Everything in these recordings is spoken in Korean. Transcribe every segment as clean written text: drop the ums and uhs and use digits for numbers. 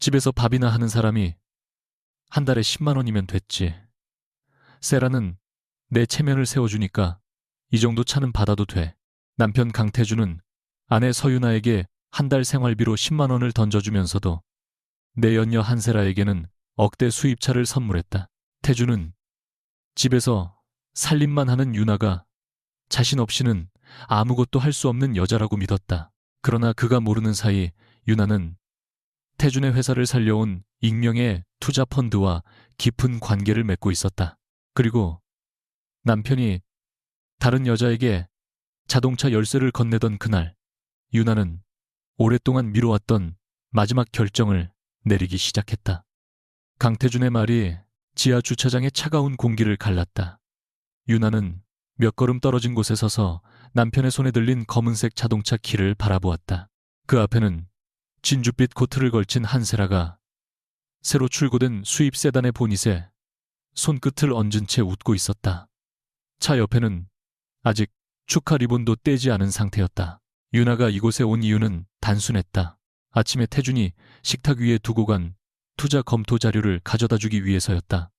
집에서 밥이나 하는 사람이 한 달에 10만 원이면 됐지. 세라는 내 체면을 세워주니까 이 정도 차는 받아도 돼. 남편 강태주는 아내 서윤아에게 한 달 생활비로 10만 원을 던져주면서도 내 연녀 한세라에게는 억대 수입차를 선물했다. 태주는 집에서 살림만 하는 유나가 자신 없이는 아무것도 할 수 없는 여자라고 믿었다. 그러나 그가 모르는 사이 유나는 태준의 회사를 살려온 익명의 투자 펀드와 깊은 관계를 맺고 있었다. 그리고 남편이 다른 여자에게 자동차 열쇠를 건네던 그날, 유나는 오랫동안 미뤄왔던 마지막 결정을 내리기 시작했다. 강태준의 말이 지하 주차장의 차가운 공기를 갈랐다. 유나는 몇 걸음 떨어진 곳에 서서 남편의 손에 들린 검은색 자동차 키를 바라보았다. 그 앞에는 진주빛 코트를 걸친 한세라가 새로 출고된 수입 세단의 보닛에 손끝을 얹은 채 웃고 있었다. 차 옆에는 아직 축하 리본도 떼지 않은 상태였다. 유나가 이곳에 온 이유는 단순했다. 아침에 태준이 식탁 위에 두고 간 투자 검토 자료를 가져다 주기 위해서였다.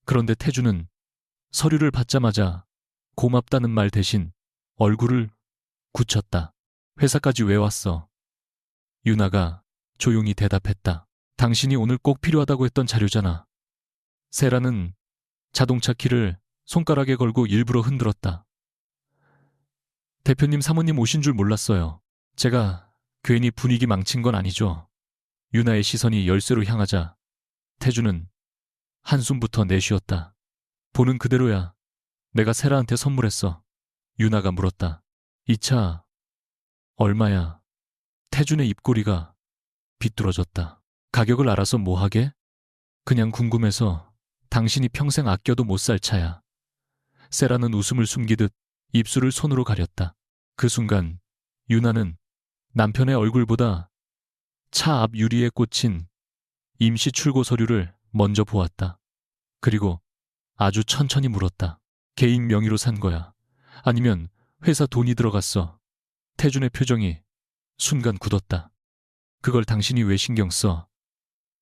그런데 태준은 서류를 받자마자 고맙다는 말 대신 얼굴을 굳혔다. 회사까지 왜 왔어? 유나가 조용히 대답했다. 당신이 오늘 꼭 필요하다고 했던 자료잖아. 세라는 자동차 키를 손가락에 걸고 일부러 흔들었다. 대표님 사모님 오신 줄 몰랐어요. 제가 괜히 분위기 망친 건 아니죠. 유나의 시선이 열쇠로 향하자 태주는 한숨부터 내쉬었다. 보는 그대로야. 내가 세라한테 선물했어. 유나가 물었다. 이 차 얼마야? 태준의 입꼬리가 비뚤어졌다. 가격을 알아서 뭐 하게? 그냥 궁금해서. 당신이 평생 아껴도 못 살 차야. 세라는 웃음을 숨기듯 입술을 손으로 가렸다. 그 순간 유나는 남편의 얼굴보다 차 앞 유리에 꽂힌 임시 출고 서류를 먼저 보았다. 그리고 아주 천천히 물었다. 개인 명의로 산 거야? 아니면 회사 돈이 들어갔어? 태준의 표정이 순간 굳었다. 그걸 당신이 왜 신경 써?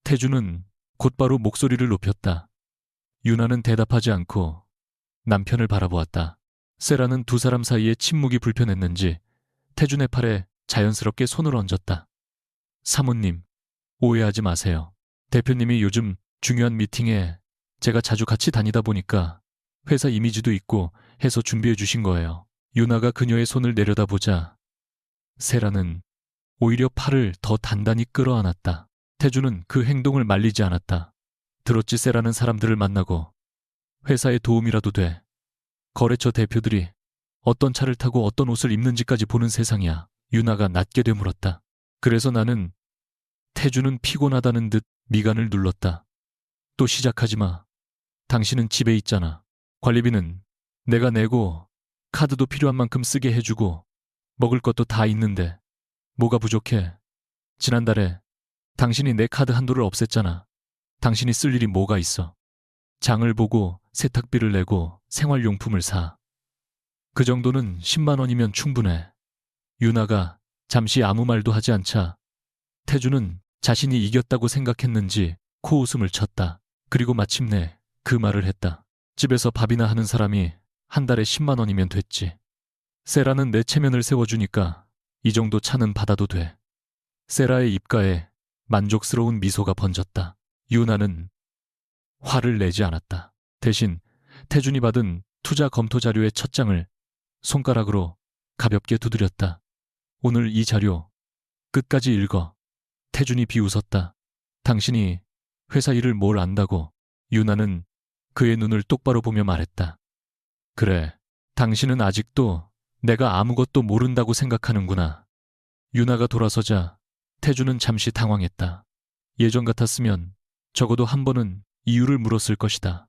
태준은 곧바로 목소리를 높였다. 유나는 대답하지 않고 남편을 바라보았다. 세라는 두 사람 사이에 침묵이 불편했는지 태준의 팔에 자연스럽게 손을 얹었다. 사모님, 오해하지 마세요. 대표님이 요즘 중요한 미팅에 제가 자주 같이 다니다 보니까 회사 이미지도 있고 해서 준비해 주신 거예요. 유나가 그녀의 손을 내려다보자 세라는 오히려 팔을 더 단단히 끌어안았다. 태준은 그 행동을 말리지 않았다. 들었지, 세라는 사람들을 만나고 회사에 도움이라도 돼. 거래처 대표들이 어떤 차를 타고 어떤 옷을 입는지까지 보는 세상이야. 유나가 낮게 되물었다. 그래서 나는 태준은 피곤하다는 듯 미간을 눌렀다. 또 시작하지 마. 당신은 집에 있잖아. 관리비는 내가 내고 카드도 필요한 만큼 쓰게 해주고 먹을 것도 다 있는데 뭐가 부족해? 지난달에 당신이 내 카드 한도를 없앴잖아. 당신이 쓸 일이 뭐가 있어? 장을 보고 세탁비를 내고 생활용품을 사. 그 정도는 10만 원이면 충분해. 유나가 잠시 아무 말도 하지 않자 태주는 자신이 이겼다고 생각했는지 코웃음을 쳤다. 그리고 마침내 그 말을 했다. 집에서 밥이나 하는 사람이 한 달에 10만 원이면 됐지. 세라는 내 체면을 세워주니까 이 정도 차는 받아도 돼. 세라의 입가에 만족스러운 미소가 번졌다. 유나는 화를 내지 않았다. 대신 태준이 받은 투자 검토 자료의 첫 장을 손가락으로 가볍게 두드렸다. 오늘 이 자료 끝까지 읽어. 태준이 비웃었다. 당신이 회사 일을 뭘 안다고. 유나는 그의 눈을 똑바로 보며 말했다. 그래, 당신은 아직도 내가 아무것도 모른다고 생각하는구나. 유나가 돌아서자 태준은 잠시 당황했다. 예전 같았으면 적어도 한 번은 이유를 물었을 것이다.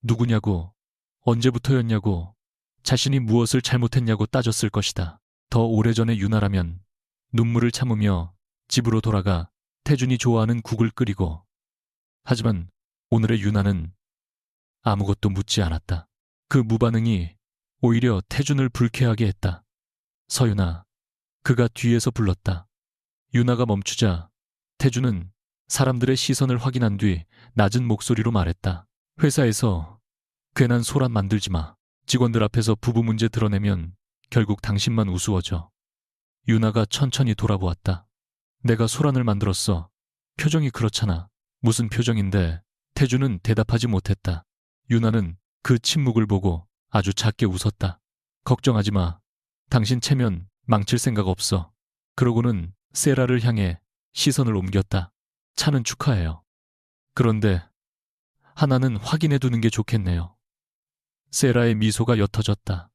누구냐고, 언제부터였냐고, 자신이 무엇을 잘못했냐고 따졌을 것이다. 더 오래전의 유나라면 눈물을 참으며 집으로 돌아가 태준이 좋아하는 국을 끓이고. 하지만 오늘의 유나는 아무것도 묻지 않았다. 그 무반응이 오히려 태준을 불쾌하게 했다. 서윤아, 그가 뒤에서 불렀다. 유나가 멈추자 태준은 사람들의 시선을 확인한 뒤 낮은 목소리로 말했다. 회사에서 괜한 소란 만들지 마. 직원들 앞에서 부부 문제 드러내면 결국 당신만 우스워져. 유나가 천천히 돌아보았다. 내가 소란을 만들었어. 표정이 그렇잖아. 무슨 표정인데? 태주는 대답하지 못했다. 유나는 그 침묵을 보고 아주 작게 웃었다. 걱정하지 마. 당신 체면 망칠 생각 없어. 그러고는 세라를 향해 시선을 옮겼다. 차는 축하해요. 그런데 하나는 확인해 두는 게 좋겠네요. 세라의 미소가 옅어졌다.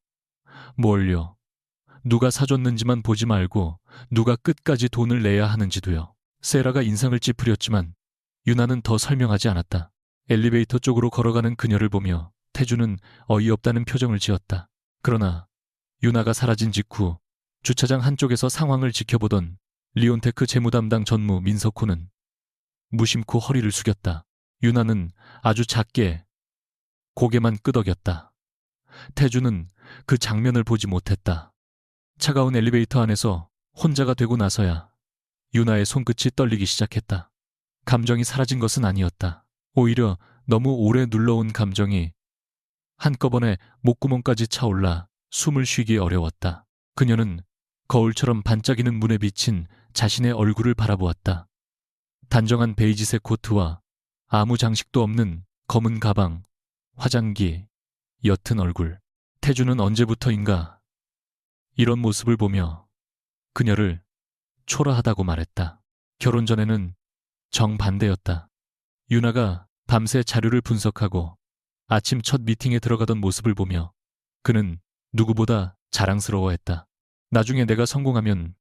뭘요? 누가 사줬는지만 보지 말고 누가 끝까지 돈을 내야 하는지도요. 세라가 인상을 찌푸렸지만 유나는 더 설명하지 않았다. 엘리베이터 쪽으로 걸어가는 그녀를 보며 태주는 어이없다는 표정을 지었다. 그러나 유나가 사라진 직후 주차장 한쪽에서 상황을 지켜보던 리온테크 재무담당 전무 민석호는 무심코 허리를 숙였다. 유나는 아주 작게 고개만 끄덕였다. 태주는 그 장면을 보지 못했다. 차가운 엘리베이터 안에서 혼자가 되고 나서야 유나의 손끝이 떨리기 시작했다. 감정이 사라진 것은 아니었다. 오히려 너무 오래 눌러온 감정이 한꺼번에 목구멍까지 차올라 숨을 쉬기 어려웠다. 그녀는 거울처럼 반짝이는 문에 비친 자신의 얼굴을 바라보았다. 단정한 베이지색 코트와 아무 장식도 없는 검은 가방, 화장기, 옅은 얼굴. 태주는 언제부터인가 이런 모습을 보며 그녀를 초라하다고 말했다. 결혼 전에는 정반대였다. 유나가 밤새 자료를 분석하고 아침 첫 미팅에 들어가던 모습을 보며 그는 누구보다 자랑스러워했다. 나중에 내가 성공하면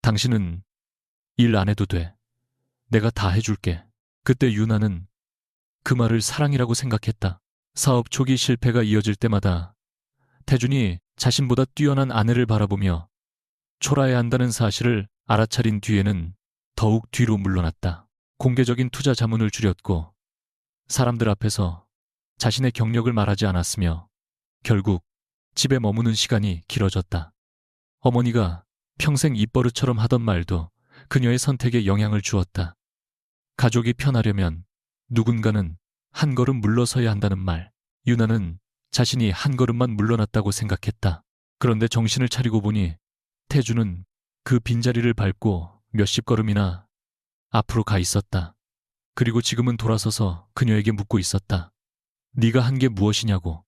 당신은 일 안 해도 돼. 내가 다 해줄게. 그때 유나는 그 말을 사랑이라고 생각했다. 사업 초기 실패가 이어질 때마다 태준이 자신보다 뛰어난 아내를 바라보며 초라해야 한다는 사실을 알아차린 뒤에는 더욱 뒤로 물러났다. 공개적인 투자 자문을 줄였고 사람들 앞에서 자신의 경력을 말하지 않았으며 결국 집에 머무는 시간이 길어졌다. 어머니가 평생 입버릇처럼 하던 말도 그녀의 선택에 영향을 주었다. 가족이 편하려면 누군가는 한 걸음 물러서야 한다는 말. 유나는 자신이 한 걸음만 물러났다고 생각했다. 그런데 정신을 차리고 보니 태주는 그 빈자리를 밟고 몇십 걸음이나 앞으로 가 있었다. 그리고 지금은 돌아서서 그녀에게 묻고 있었다. 네가 한 게 무엇이냐고.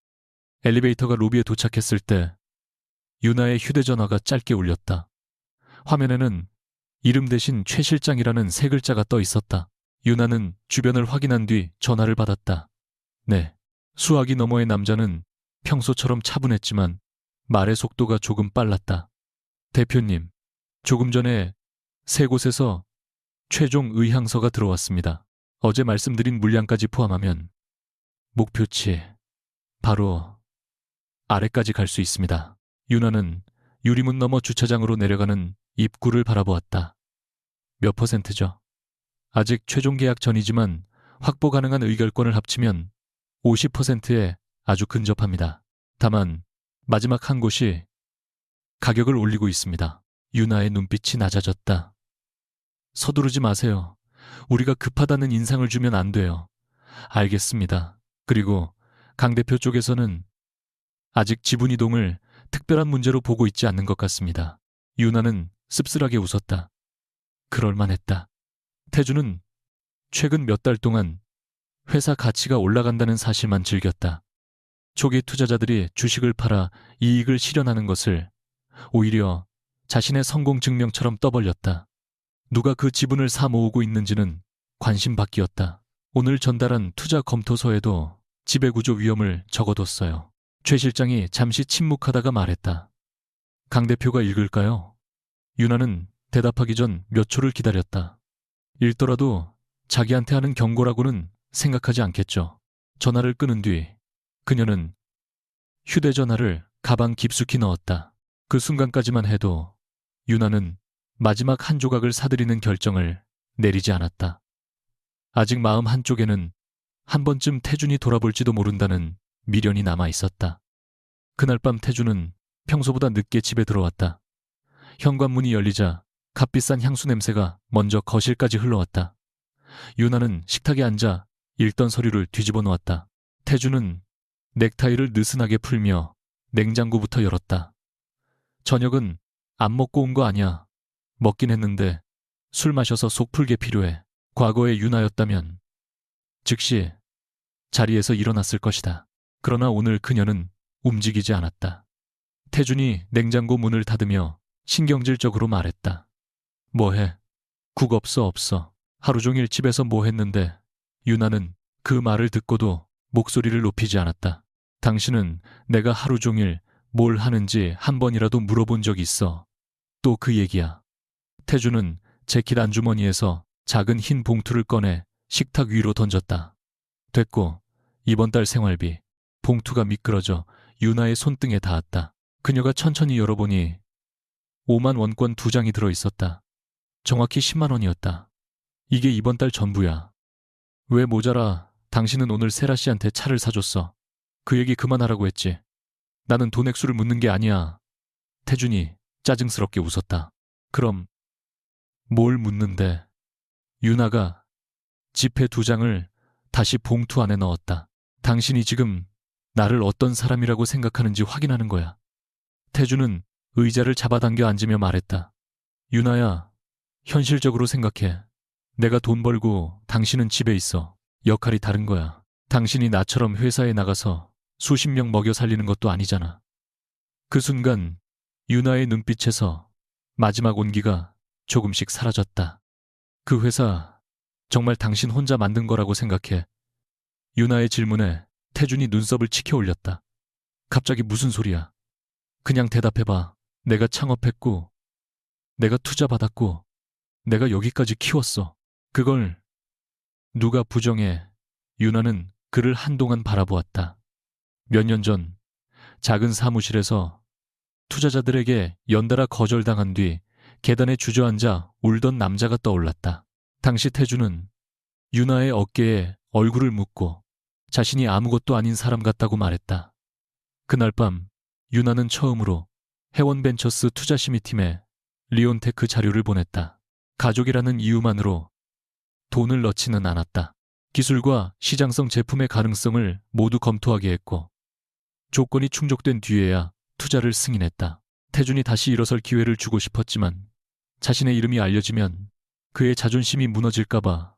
엘리베이터가 로비에 도착했을 때 유나의 휴대전화가 짧게 울렸다. 화면에는 이름 대신 최 실장이라는 세 글자가 떠 있었다. 유나는 주변을 확인한 뒤 전화를 받았다. 네. 수화기 너머의 남자는 평소처럼 차분했지만 말의 속도가 조금 빨랐다. 대표님, 조금 전에 세 곳에서 최종 의향서가 들어왔습니다. 어제 말씀드린 물량까지 포함하면 목표치 바로 아래까지 갈 수 있습니다. 유나는 유리문 너머 주차장으로 내려가는 입구를 바라보았다. 몇 %죠? 아직 최종 계약 전이지만 확보 가능한 의결권을 합치면 50%에 아주 근접합니다. 다만 마지막 한 곳이 가격을 올리고 있습니다. 유나의 눈빛이 낮아졌다. 서두르지 마세요. 우리가 급하다는 인상을 주면 안 돼요. 알겠습니다. 그리고 강 대표 쪽에서는 아직 지분 이동을 특별한 문제로 보고 있지 않는 것 같습니다. 유나는 씁쓸하게 웃었다. 그럴만했다. 태주는 최근 몇 달 동안 회사 가치가 올라간다는 사실만 즐겼다. 초기 투자자들이 주식을 팔아 이익을 실현하는 것을 오히려 자신의 성공 증명처럼 떠벌렸다. 누가 그 지분을 사 모으고 있는지는 관심 밖이었다. 오늘 전달한 투자 검토서에도 지배구조 위험을 적어뒀어요. 최 실장이 잠시 침묵하다가 말했다. 강 대표가 읽을까요? 유나는 대답하기 전 몇 초를 기다렸다. 읽더라도 자기한테 하는 경고라고는 생각하지 않겠죠. 전화를 끊은 뒤 그녀는 휴대전화를 가방 깊숙이 넣었다. 그 순간까지만 해도 유나는 마지막 한 조각을 사들이는 결정을 내리지 않았다. 아직 마음 한쪽에는 한 번쯤 태준이 돌아볼지도 모른다는 미련이 남아 있었다. 그날 밤 태준은 평소보다 늦게 집에 들어왔다. 현관문이 열리자 값비싼 향수 냄새가 먼저 거실까지 흘러왔다. 유나는 식탁에 앉아 읽던 서류를 뒤집어 놓았다. 태주는 넥타이를 느슨하게 풀며 냉장고부터 열었다. 저녁은 안 먹고 온 거 아니야. 먹긴 했는데 술 마셔서 속 풀게 필요해. 과거의 유나였다면 즉시 자리에서 일어났을 것이다. 그러나 오늘 그녀는 움직이지 않았다. 태준이 냉장고 문을 닫으며 신경질적으로 말했다. 뭐해? 국 없어. 하루 종일 집에서 뭐 했는데. 유나는 그 말을 듣고도 목소리를 높이지 않았다. 당신은 내가 하루 종일 뭘 하는지 한 번이라도 물어본 적 있어. 또 그 얘기야. 태주는 재킷 안주머니에서 작은 흰 봉투를 꺼내 식탁 위로 던졌다. 됐고, 이번 달 생활비. 봉투가 미끄러져 유나의 손등에 닿았다. 그녀가 천천히 열어보니 5만 원권 2장이 들어있었다. 정확히 10만 원이었다. 이게 이번 달 전부야. 왜 모자라? 당신은 오늘 세라 씨한테 차를 사줬어. 그 얘기 그만하라고 했지. 나는 돈 액수를 묻는 게 아니야. 태준이 짜증스럽게 웃었다. 그럼 뭘 묻는데? 유나가 지폐 2장을 다시 봉투 안에 넣었다. 당신이 지금 나를 어떤 사람이라고 생각하는지 확인하는 거야. 태준은 의자를 잡아당겨 앉으며 말했다. 유나야, 현실적으로 생각해. 내가 돈 벌고 당신은 집에 있어. 역할이 다른 거야. 당신이 나처럼 회사에 나가서 수십 명 먹여 살리는 것도 아니잖아. 그 순간 유나의 눈빛에서 마지막 온기가 조금씩 사라졌다. 그 회사 정말 당신 혼자 만든 거라고 생각해. 유나의 질문에 태준이 눈썹을 치켜 올렸다. 갑자기 무슨 소리야? 그냥 대답해봐. 내가 창업했고, 내가 투자받았고, 내가 여기까지 키웠어. 그걸 누가 부정해? 유나는 그를 한동안 바라보았다. 몇 년 전 작은 사무실에서 투자자들에게 연달아 거절당한 뒤 계단에 주저앉아 울던 남자가 떠올랐다. 당시 태주는 유나의 어깨에 얼굴을 묻고 자신이 아무것도 아닌 사람 같다고 말했다. 그날 밤 유나는 처음으로 해원벤처스 투자심의팀에 리온테크 자료를 보냈다. 가족이라는 이유만으로 돈을 넣지는 않았다. 기술과 시장성 제품의 가능성을 모두 검토하게 했고 조건이 충족된 뒤에야 투자를 승인했다. 태준이 다시 일어설 기회를 주고 싶었지만 자신의 이름이 알려지면 그의 자존심이 무너질까봐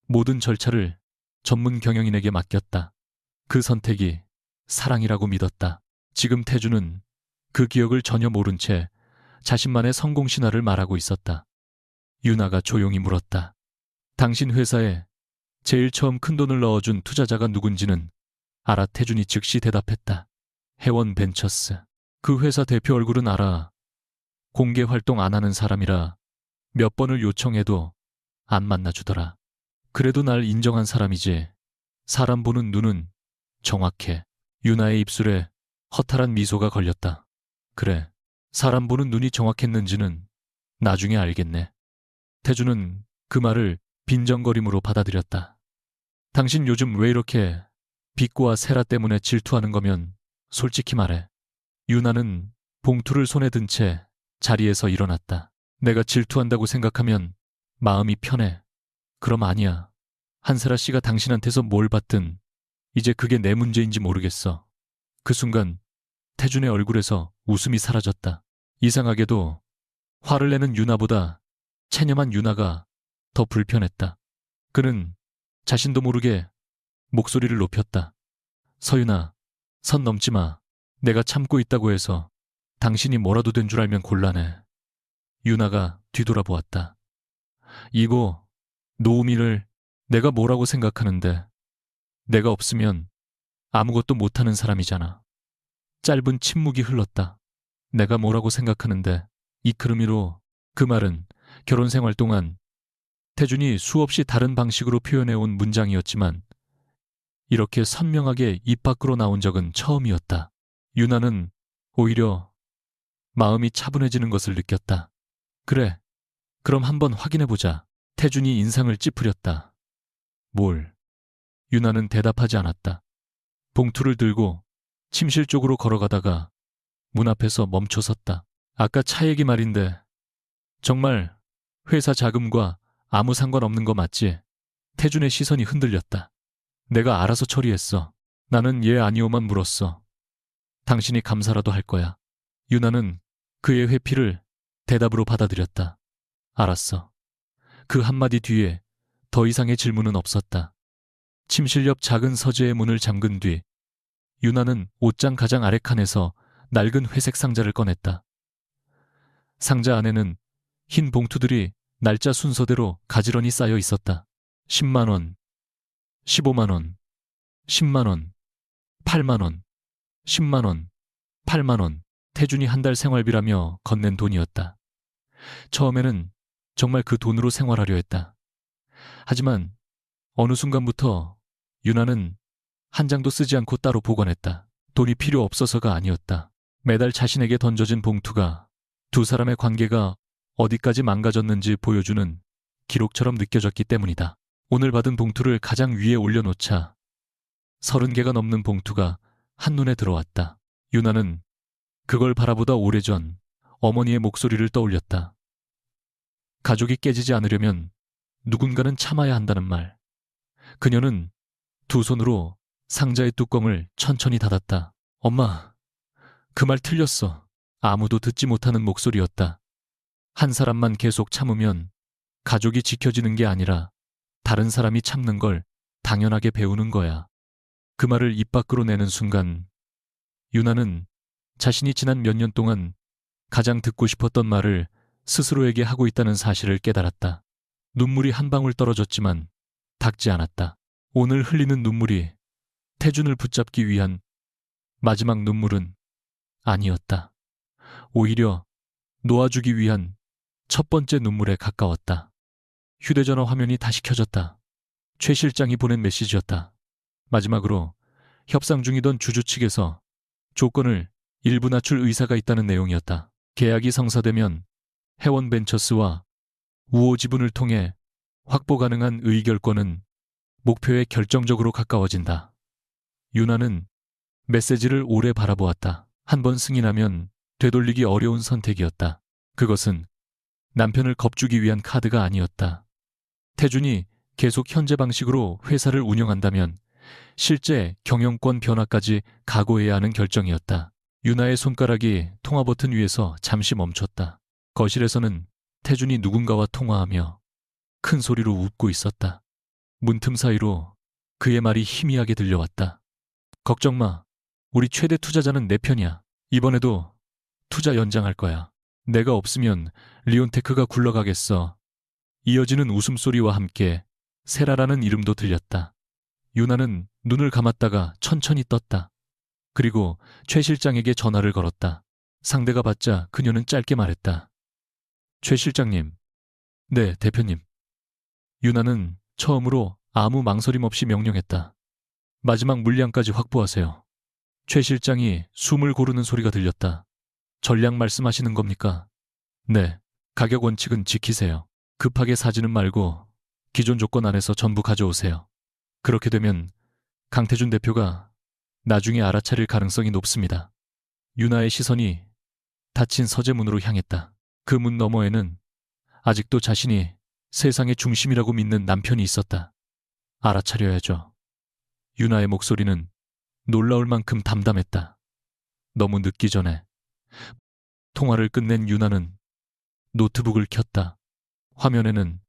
모든 절차를 전문 경영인에게 맡겼다. 그 선택이 사랑이라고 믿었다. 지금 태준은 그 기억을 전혀 모른 채 자신만의 성공 신화를 말하고 있었다. 유나가 조용히 물었다. 당신 회사에 제일 처음 큰돈을 넣어준 투자자가 누군지는 알아? 태준이 즉시 대답했다. 해원벤처스. 그 회사 대표 얼굴은 알아. 공개 활동 안 하는 사람이라 몇 번을 요청해도 안 만나주더라. 그래도 날 인정한 사람이지. 사람 보는 눈은 정확해. 유나의 입술에 허탈한 미소가 걸렸다. 그래, 사람 보는 눈이 정확했는지는 나중에 알겠네. 태주는 그 말을 빈정거림으로 받아들였다. 당신 요즘 왜 이렇게 빅고와 세라 때문에 질투하는 거면 솔직히 말해. 유나는 봉투를 손에 든 채 자리에서 일어났다. 내가 질투한다고 생각하면 마음이 편해. 그럼 아니야. 한세라 씨가 당신한테서 뭘 받든 이제 그게 내 문제인지 모르겠어. 그 순간 태준의 얼굴에서 웃음이 사라졌다. 이상하게도 화를 내는 유나보다 체념한 유나가 더 불편했다. 그는 자신도 모르게 목소리를 높였다. 서윤아, 선 넘지 마. 내가 참고 있다고 해서 당신이 뭐라도 된 줄 알면 곤란해. 유나가 뒤돌아보았다. 이고 노우미를 내가 뭐라고 생각하는데 내가 없으면 아무것도 못하는 사람이잖아. 짧은 침묵이 흘렀다. 내가 뭐라고 생각하는데 이크르미로 그 말은 결혼 생활 동안 태준이 수없이 다른 방식으로 표현해온 문장이었지만 이렇게 선명하게 입 밖으로 나온 적은 처음이었다. 유나는 오히려 마음이 차분해지는 것을 느꼈다. 그래, 그럼 한번 확인해보자. 태준이 인상을 찌푸렸다. 뭘? 유나는 대답하지 않았다. 봉투를 들고 침실 쪽으로 걸어가다가 문 앞에서 멈춰섰다. 아까 차 얘기 말인데 정말 회사 자금과 아무 상관없는 거 맞지? 태준의 시선이 흔들렸다. 내가 알아서 처리했어. 나는 예 아니오만 물었어. 당신이 감사라도 할 거야. 유나는 그의 회피를 대답으로 받아들였다. 알았어. 그 한마디 뒤에 더 이상의 질문은 없었다. 침실 옆 작은 서재의 문을 잠근 뒤 유나는 옷장 가장 아래 칸에서 낡은 회색 상자를 꺼냈다. 상자 안에는 흰 봉투들이 날짜 순서대로 가지런히 쌓여 있었다. 10만 원, 15만 원, 10만 원, 8만 원, 10만 원, 8만 원. 태준이 한 달 생활비라며 건넨 돈이었다. 처음에는 정말 그 돈으로 생활하려 했다. 하지만 어느 순간부터 유나는 한 장도 쓰지 않고 따로 보관했다. 돈이 필요 없어서가 아니었다. 매달 자신에게 던져진 봉투가 두 사람의 관계가 어디까지 망가졌는지 보여주는 기록처럼 느껴졌기 때문이다. 오늘 받은 봉투를 가장 위에 올려놓자 30개가 넘는 봉투가 한눈에 들어왔다. 유나는 그걸 바라보다 오래전 어머니의 목소리를 떠올렸다. 가족이 깨지지 않으려면 누군가는 참아야 한다는 말. 그녀는 두 손으로 상자의 뚜껑을 천천히 닫았다. 엄마, 그 말 틀렸어. 아무도 듣지 못하는 목소리였다. 한 사람만 계속 참으면 가족이 지켜지는 게 아니라 다른 사람이 참는 걸 당연하게 배우는 거야. 그 말을 입 밖으로 내는 순간 유나는 자신이 지난 몇 년 동안 가장 듣고 싶었던 말을 스스로에게 하고 있다는 사실을 깨달았다. 눈물이 한 방울 떨어졌지만 닿지 않았다. 오늘 흘리는 눈물이 태준을 붙잡기 위한 마지막 눈물은 아니었다. 오히려 놓아주기 위한 첫 번째 눈물에 가까웠다. 휴대전화 화면이 다시 켜졌다. 최 실장이 보낸 메시지였다. 마지막으로 협상 중이던 주주 측에서 조건을 일부 낮출 의사가 있다는 내용이었다. 계약이 성사되면 해원벤처스와 우호 지분을 통해 확보 가능한 의결권은 목표에 결정적으로 가까워진다. 유나는 메시지를 오래 바라보았다. 한 번 승인하면 되돌리기 어려운 선택이었다. 그것은 남편을 겁주기 위한 카드가 아니었다. 태준이 계속 현재 방식으로 회사를 운영한다면 실제 경영권 변화까지 각오해야 하는 결정이었다. 유나의 손가락이 통화 버튼 위에서 잠시 멈췄다. 거실에서는 태준이 누군가와 통화하며 큰 소리로 웃고 있었다. 문틈 사이로 그의 말이 희미하게 들려왔다. 걱정 마. 우리 최대 투자자는 내 편이야. 이번에도 투자 연장할 거야. 내가 없으면 리온테크가 굴러가겠어. 이어지는 웃음소리와 함께 세라라는 이름도 들렸다. 유나는 눈을 감았다가 천천히 떴다. 그리고 최 실장에게 전화를 걸었다. 상대가 받자 그녀는 짧게 말했다. 최 실장님. 네, 대표님. 유나는 처음으로 아무 망설임 없이 명령했다. 마지막 물량까지 확보하세요. 최 실장이 숨을 고르는 소리가 들렸다. 전략 말씀하시는 겁니까? 네, 가격 원칙은 지키세요. 급하게 사지는 말고 기존 조건 안에서 전부 가져오세요. 그렇게 되면 강태준 대표가 나중에 알아차릴 가능성이 높습니다. 유나의 시선이 닫힌 서재문으로 향했다. 그 문 너머에는 아직도 자신이 세상의 중심이라고 믿는 남편이 있었다. 알아차려야죠. 유나의 목소리는 놀라울 만큼 담담했다. 너무 늦기 전에. 통화를 끝낸 유나는 노트북을 켰다. 화면에는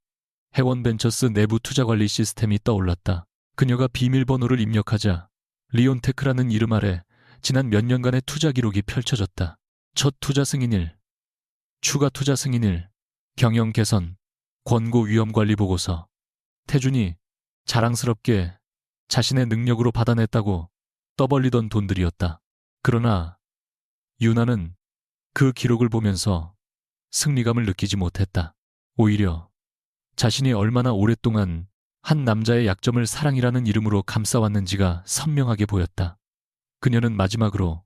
해원벤처스 내부 투자관리 시스템이 떠올랐다. 그녀가 비밀번호를 입력하자 리온테크라는 이름 아래 지난 몇 년간의 투자 기록이 펼쳐졌다. 첫 투자 승인일, 추가 투자 승인일, 경영 개선, 권고 위험 관리 보고서. 태준이 자랑스럽게 자신의 능력으로 받아냈다고 떠벌리던 돈들이었다. 그러나 유나는 그 기록을 보면서 승리감을 느끼지 못했다. 오히려 자신이 얼마나 오랫동안 한 남자의 약점을 사랑이라는 이름으로 감싸왔는지가 선명하게 보였다. 그녀는 마지막으로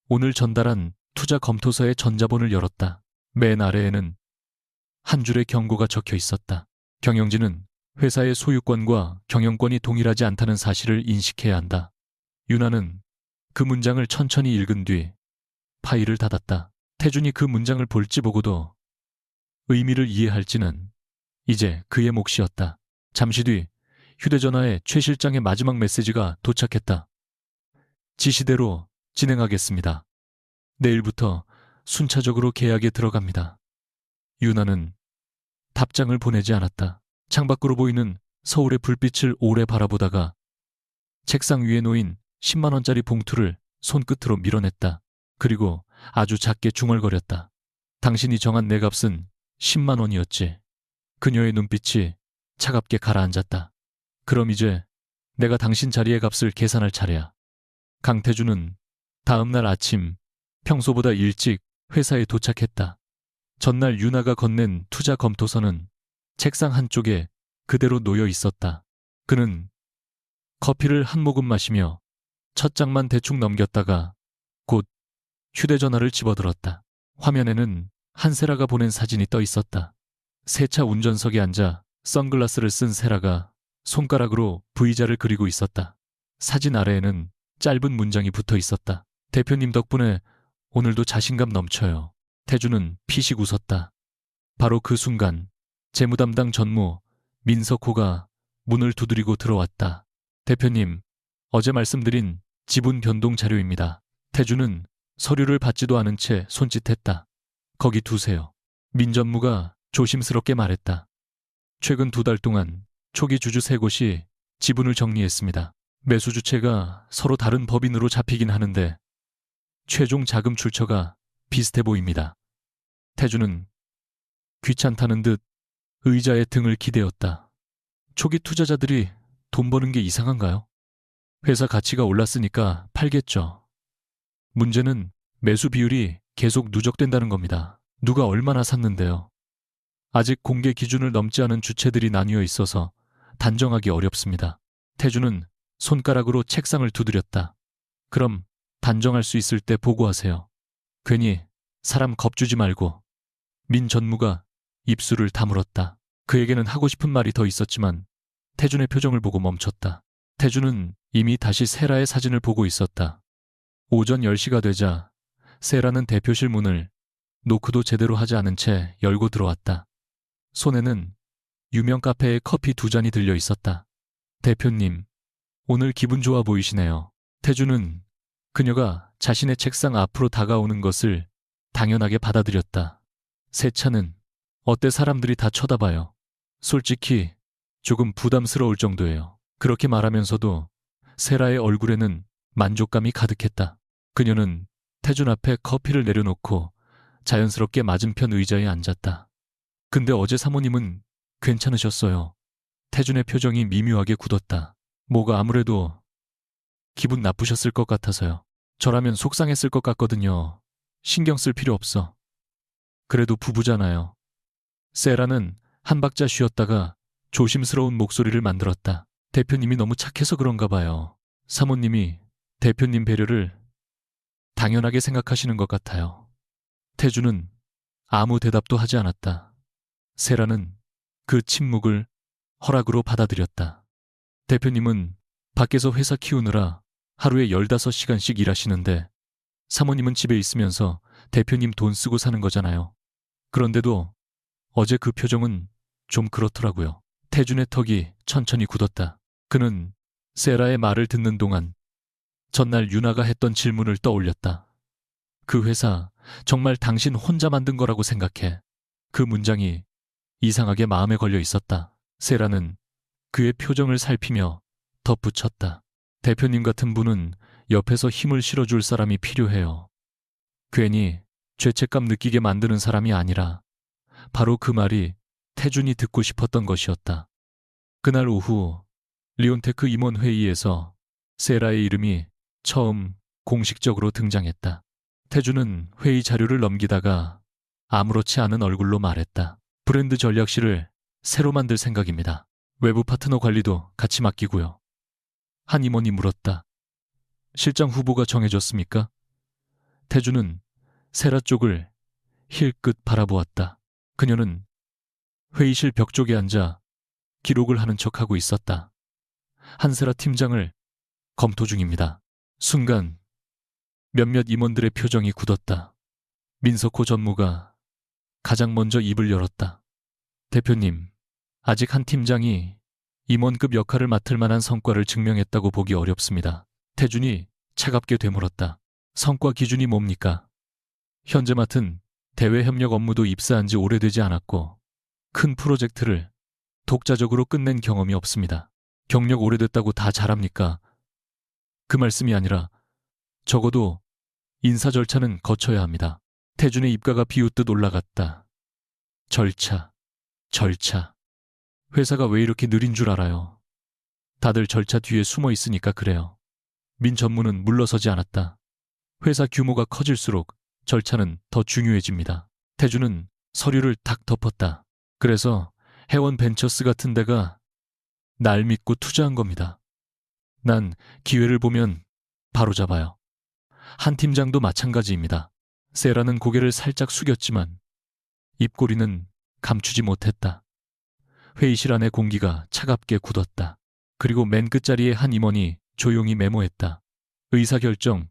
오늘 전달한 투자 검토서의 전자본을 열었다. 맨 아래에는 한 줄의 경고가 적혀 있었다. 경영진은 회사의 소유권과 경영권이 동일하지 않다는 사실을 인식해야 한다. 유나는 그 문장을 천천히 읽은 뒤 파일을 닫았다. 태준이 그 문장을 볼지 보고도 의미를 이해할지는 이제 그의 몫이었다. 잠시 뒤 휴대전화에 최 실장의 마지막 메시지가 도착했다. 지시대로 진행하겠습니다. 내일부터 순차적으로 계약에 들어갑니다. 유나는 답장을 보내지 않았다. 창밖으로 보이는 서울의 불빛을 오래 바라보다가 책상 위에 놓인 10만 원짜리 봉투를 손끝으로 밀어냈다. 그리고 아주 작게 중얼거렸다. 당신이 정한 내 값은 10만 원이었지. 그녀의 눈빛이 차갑게 가라앉았다. 그럼 이제 내가 당신 자리의 값을 계산할 차례야. 강태주는 다음 날 아침 평소보다 일찍 회사에 도착했다. 전날 유나가 건넨 투자 검토서는 책상 한쪽에 그대로 놓여 있었다. 그는 커피를 한 모금 마시며 첫 장만 대충 넘겼다가 곧 휴대전화를 집어들었다. 화면에는 한세라가 보낸 사진이 떠 있었다. 새 차 운전석에 앉아 선글라스를 쓴 세라가 손가락으로 V자를 그리고 있었다. 사진 아래에는 짧은 문장이 붙어 있었다. 대표님 덕분에 오늘도 자신감 넘쳐요. 태주는 피식 웃었다. 바로 그 순간 재무담당 전무 민석호가 문을 두드리고 들어왔다. 대표님, 어제 말씀드린 지분 변동 자료입니다. 태주는 서류를 받지도 않은 채 손짓했다. 거기 두세요. 민 전무가 조심스럽게 말했다. 최근 2달 동안 초기 주주 3곳이 지분을 정리했습니다. 매수 주체가 서로 다른 법인으로 잡히긴 하는데 최종 자금 출처가 비슷해 보입니다. 태주는 귀찮다는 듯 의자에 등을 기대었다. 초기 투자자들이 돈 버는 게 이상한가요? 회사 가치가 올랐으니까 팔겠죠. 문제는 매수 비율이 계속 누적된다는 겁니다. 누가 얼마나 샀는데요. 아직 공개 기준을 넘지 않은 주체들이 나뉘어 있어서 단정하기 어렵습니다. 태주는 손가락으로 책상을 두드렸다. 그럼 단정할 수 있을 때 보고하세요. 괜히 사람 겁주지 말고. 민 전무가 입술을 다물었다. 그에게는 하고 싶은 말이 더 있었지만 태준의 표정을 보고 멈췄다. 태준은 이미 다시 세라의 사진을 보고 있었다. 오전 10시가 되자 세라는 대표실 문을 노크도 제대로 하지 않은 채 열고 들어왔다. 손에는 유명 카페에 커피 2잔이 들려 있었다. 대표님, 오늘 기분 좋아 보이시네요. 태주는 그녀가 자신의 책상 앞으로 다가오는 것을 당연하게 받아들였다. 새 차는 어때 사람들이 다 쳐다봐요. 솔직히 조금 부담스러울 정도예요. 그렇게 말하면서도 세라의 얼굴에는 만족감이 가득했다. 그녀는 태준 앞에 커피를 내려놓고 자연스럽게 맞은편 의자에 앉았다. 근데 어제 사모님은 괜찮으셨어요. 태준의 표정이 미묘하게 굳었다. 뭐가 아무래도 기분 나쁘셨을 것 같아서요. 저라면 속상했을 것 같거든요. 신경 쓸 필요 없어. 그래도 부부잖아요. 세라는 한 박자 쉬었다가 조심스러운 목소리를 만들었다. 대표님이 너무 착해서 그런가 봐요. 사모님이 대표님 배려를 당연하게 생각하시는 것 같아요. 태주는 아무 대답도 하지 않았다. 세라는 그 침묵을 허락으로 받아들였다. 대표님은 밖에서 회사 키우느라 하루에 15시간씩 일하시는데 사모님은 집에 있으면서 대표님 돈 쓰고 사는 거잖아요. 그런데도 어제 그 표정은 좀 그렇더라고요. 태준의 턱이 천천히 굳었다. 그는 세라의 말을 듣는 동안 전날 유나가 했던 질문을 떠올렸다. 그 회사 정말 당신 혼자 만든 거라고 생각해. 그 문장이 이상하게 마음에 걸려 있었다. 세라는 그의 표정을 살피며 덧붙였다. 대표님 같은 분은 옆에서 힘을 실어줄 사람이 필요해요. 괜히 죄책감 느끼게 만드는 사람이 아니라 바로 그 말이 태준이 듣고 싶었던 것이었다. 그날 오후 리온테크 임원회의에서 세라의 이름이 처음 공식적으로 등장했다. 태준은 회의 자료를 넘기다가 아무렇지 않은 얼굴로 말했다. 브랜드 전략실을 새로 만들 생각입니다. 외부 파트너 관리도 같이 맡기고요. 한 임원이 물었다. 실장 후보가 정해졌습니까? 태준은 세라 쪽을 힐끗 바라보았다. 그녀는 회의실 벽 쪽에 앉아 기록을 하는 척하고 있었다. 한세라 팀장을 검토 중입니다. 순간 몇몇 임원들의 표정이 굳었다. 민석호 전무가 가장 먼저 입을 열었다. 대표님, 아직 한 팀장이 임원급 역할을 맡을 만한 성과를 증명했다고 보기 어렵습니다. 태준이 차갑게 되물었다. 성과 기준이 뭡니까? 현재 맡은 대외 협력 업무도 입사한 지 오래되지 않았고 큰 프로젝트를 독자적으로 끝낸 경험이 없습니다. 경력 오래됐다고 다 잘합니까? 그 말씀이 아니라 적어도 인사 절차는 거쳐야 합니다. 태준의 입가가 비웃듯 올라갔다. 절차. 회사가 왜 이렇게 느린 줄 알아요? 다들 절차 뒤에 숨어 있으니까 그래요. 민 전무는 물러서지 않았다. 회사 규모가 커질수록 절차는 더 중요해집니다. 태준은 서류를 탁 덮었다. 그래서 해원 벤처스 같은 데가 날 믿고 투자한 겁니다. 난 기회를 보면 바로 잡아요. 한 팀장도 마찬가지입니다. 세라는 고개를 살짝 숙였지만 입꼬리는 감추지 못했다. 회의실 안의 공기가 차갑게 굳었다. 그리고 맨 끝자리에 한 임원이 조용히 메모했다. 의사결정,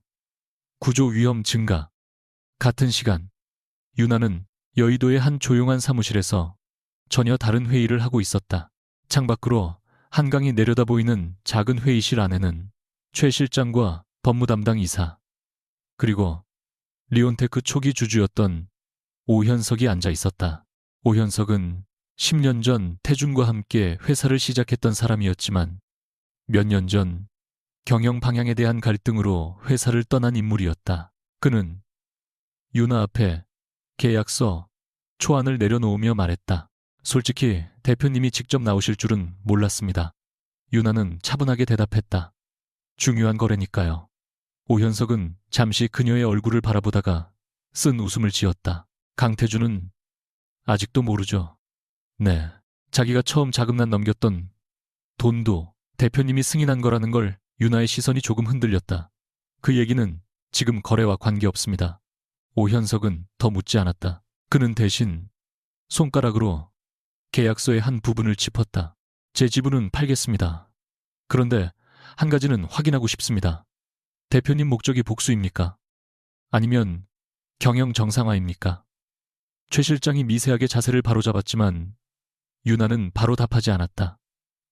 구조 위험 증가. 같은 시간, 유나는 여의도의 한 조용한 사무실에서 전혀 다른 회의를 하고 있었다. 창밖으로 한강이 내려다 보이는 작은 회의실 안에는 최 실장과 법무담당 이사, 그리고 리온테크 초기 주주였던 오현석이 앉아 있었다. 오현석은 10년 전 태준과 함께 회사를 시작했던 사람이었지만 몇 년 전 경영 방향에 대한 갈등으로 회사를 떠난 인물이었다. 그는 유나 앞에 계약서, 초안을 내려놓으며 말했다. 솔직히 대표님이 직접 나오실 줄은 몰랐습니다. 유나는 차분하게 대답했다. 중요한 거래니까요. 오현석은 잠시 그녀의 얼굴을 바라보다가 쓴 웃음을 지었다. 강태준은 아직도 모르죠. 네, 자기가 처음 자금난 넘겼던 돈도 대표님이 승인한 거라는 걸 유나의 시선이 조금 흔들렸다. 그 얘기는 지금 거래와 관계없습니다. 오현석은 더 묻지 않았다. 그는 대신 손가락으로 계약서의 한 부분을 짚었다. 제 지분은 팔겠습니다. 그런데 한 가지는 확인하고 싶습니다. 대표님 목적이 복수입니까? 아니면 경영 정상화입니까? 최 실장이 미세하게 자세를 바로잡았지만 유나는 바로 답하지 않았다.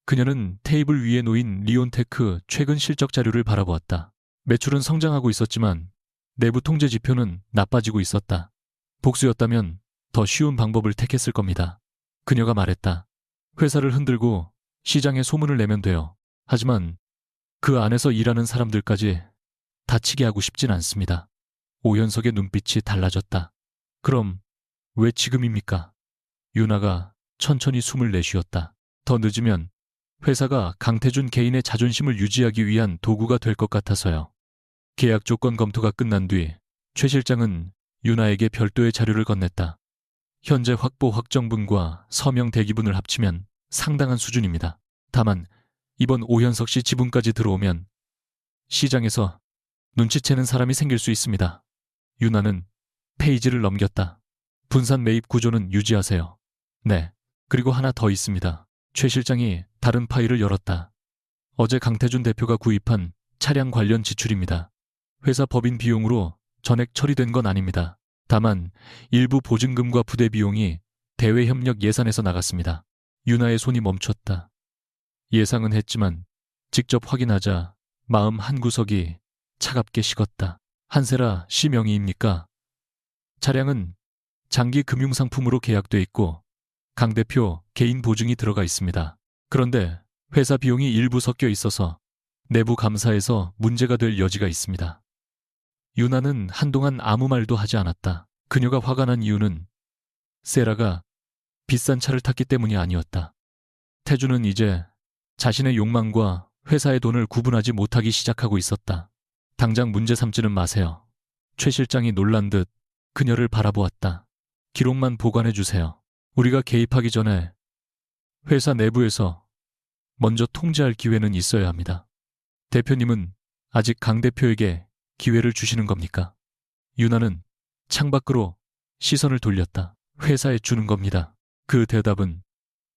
그녀는 테이블 위에 놓인 리온테크 최근 실적 자료를 바라보았다. 매출은 성장하고 있었지만 내부 통제 지표는 나빠지고 있었다. 복수였다면 더 쉬운 방법을 택했을 겁니다. 그녀가 말했다. 회사를 흔들고 시장에 소문을 내면 돼요. 하지만 그 안에서 일하는 사람들까지 다치게 하고 싶진 않습니다. 오현석의 눈빛이 달라졌다. 그럼 왜 지금입니까? 유나가 천천히 숨을 내쉬었다. 더 늦으면 회사가 강태준 개인의 자존심을 유지하기 위한 도구가 될 것 같아서요. 계약 조건 검토가 끝난 뒤 최 실장은 유나에게 별도의 자료를 건넸다. 현재 확보 확정분과 서명 대기분을 합치면 상당한 수준입니다. 다만 이번 오현석 씨 지분까지 들어오면 시장에서 눈치채는 사람이 생길 수 있습니다. 유나는 페이지를 넘겼다. 분산 매입 구조는 유지하세요. 네, 그리고 하나 더 있습니다. 최 실장이 다른 파일을 열었다. 어제 강태준 대표가 구입한 차량 관련 지출입니다. 회사 법인 비용으로 전액 처리된 건 아닙니다. 다만 일부 보증금과 부대 비용이 대외협력 예산에서 나갔습니다. 유나의 손이 멈췄다. 예상은 했지만 직접 확인하자 마음 한구석이 차갑게 식었다. 한세라 씨 명의입니까? 차량은 장기 금융상품으로 계약돼 있고 강 대표 개인 보증이 들어가 있습니다. 그런데 회사 비용이 일부 섞여 있어서 내부 감사에서 문제가 될 여지가 있습니다. 유나는 한동안 아무 말도 하지 않았다. 그녀가 화가 난 이유는 세라가 비싼 차를 탔기 때문이 아니었다. 태준은 이제 자신의 욕망과 회사의 돈을 구분하지 못하기 시작하고 있었다. 당장 문제 삼지는 마세요. 최 실장이 놀란 듯 그녀를 바라보았다. 기록만 보관해 주세요. 우리가 개입하기 전에 회사 내부에서 먼저 통제할 기회는 있어야 합니다. 대표님은 아직 강 대표에게 기회를 주시는 겁니까? 유나는 창밖으로 시선을 돌렸다. 회사에 주는 겁니다. 그 대답은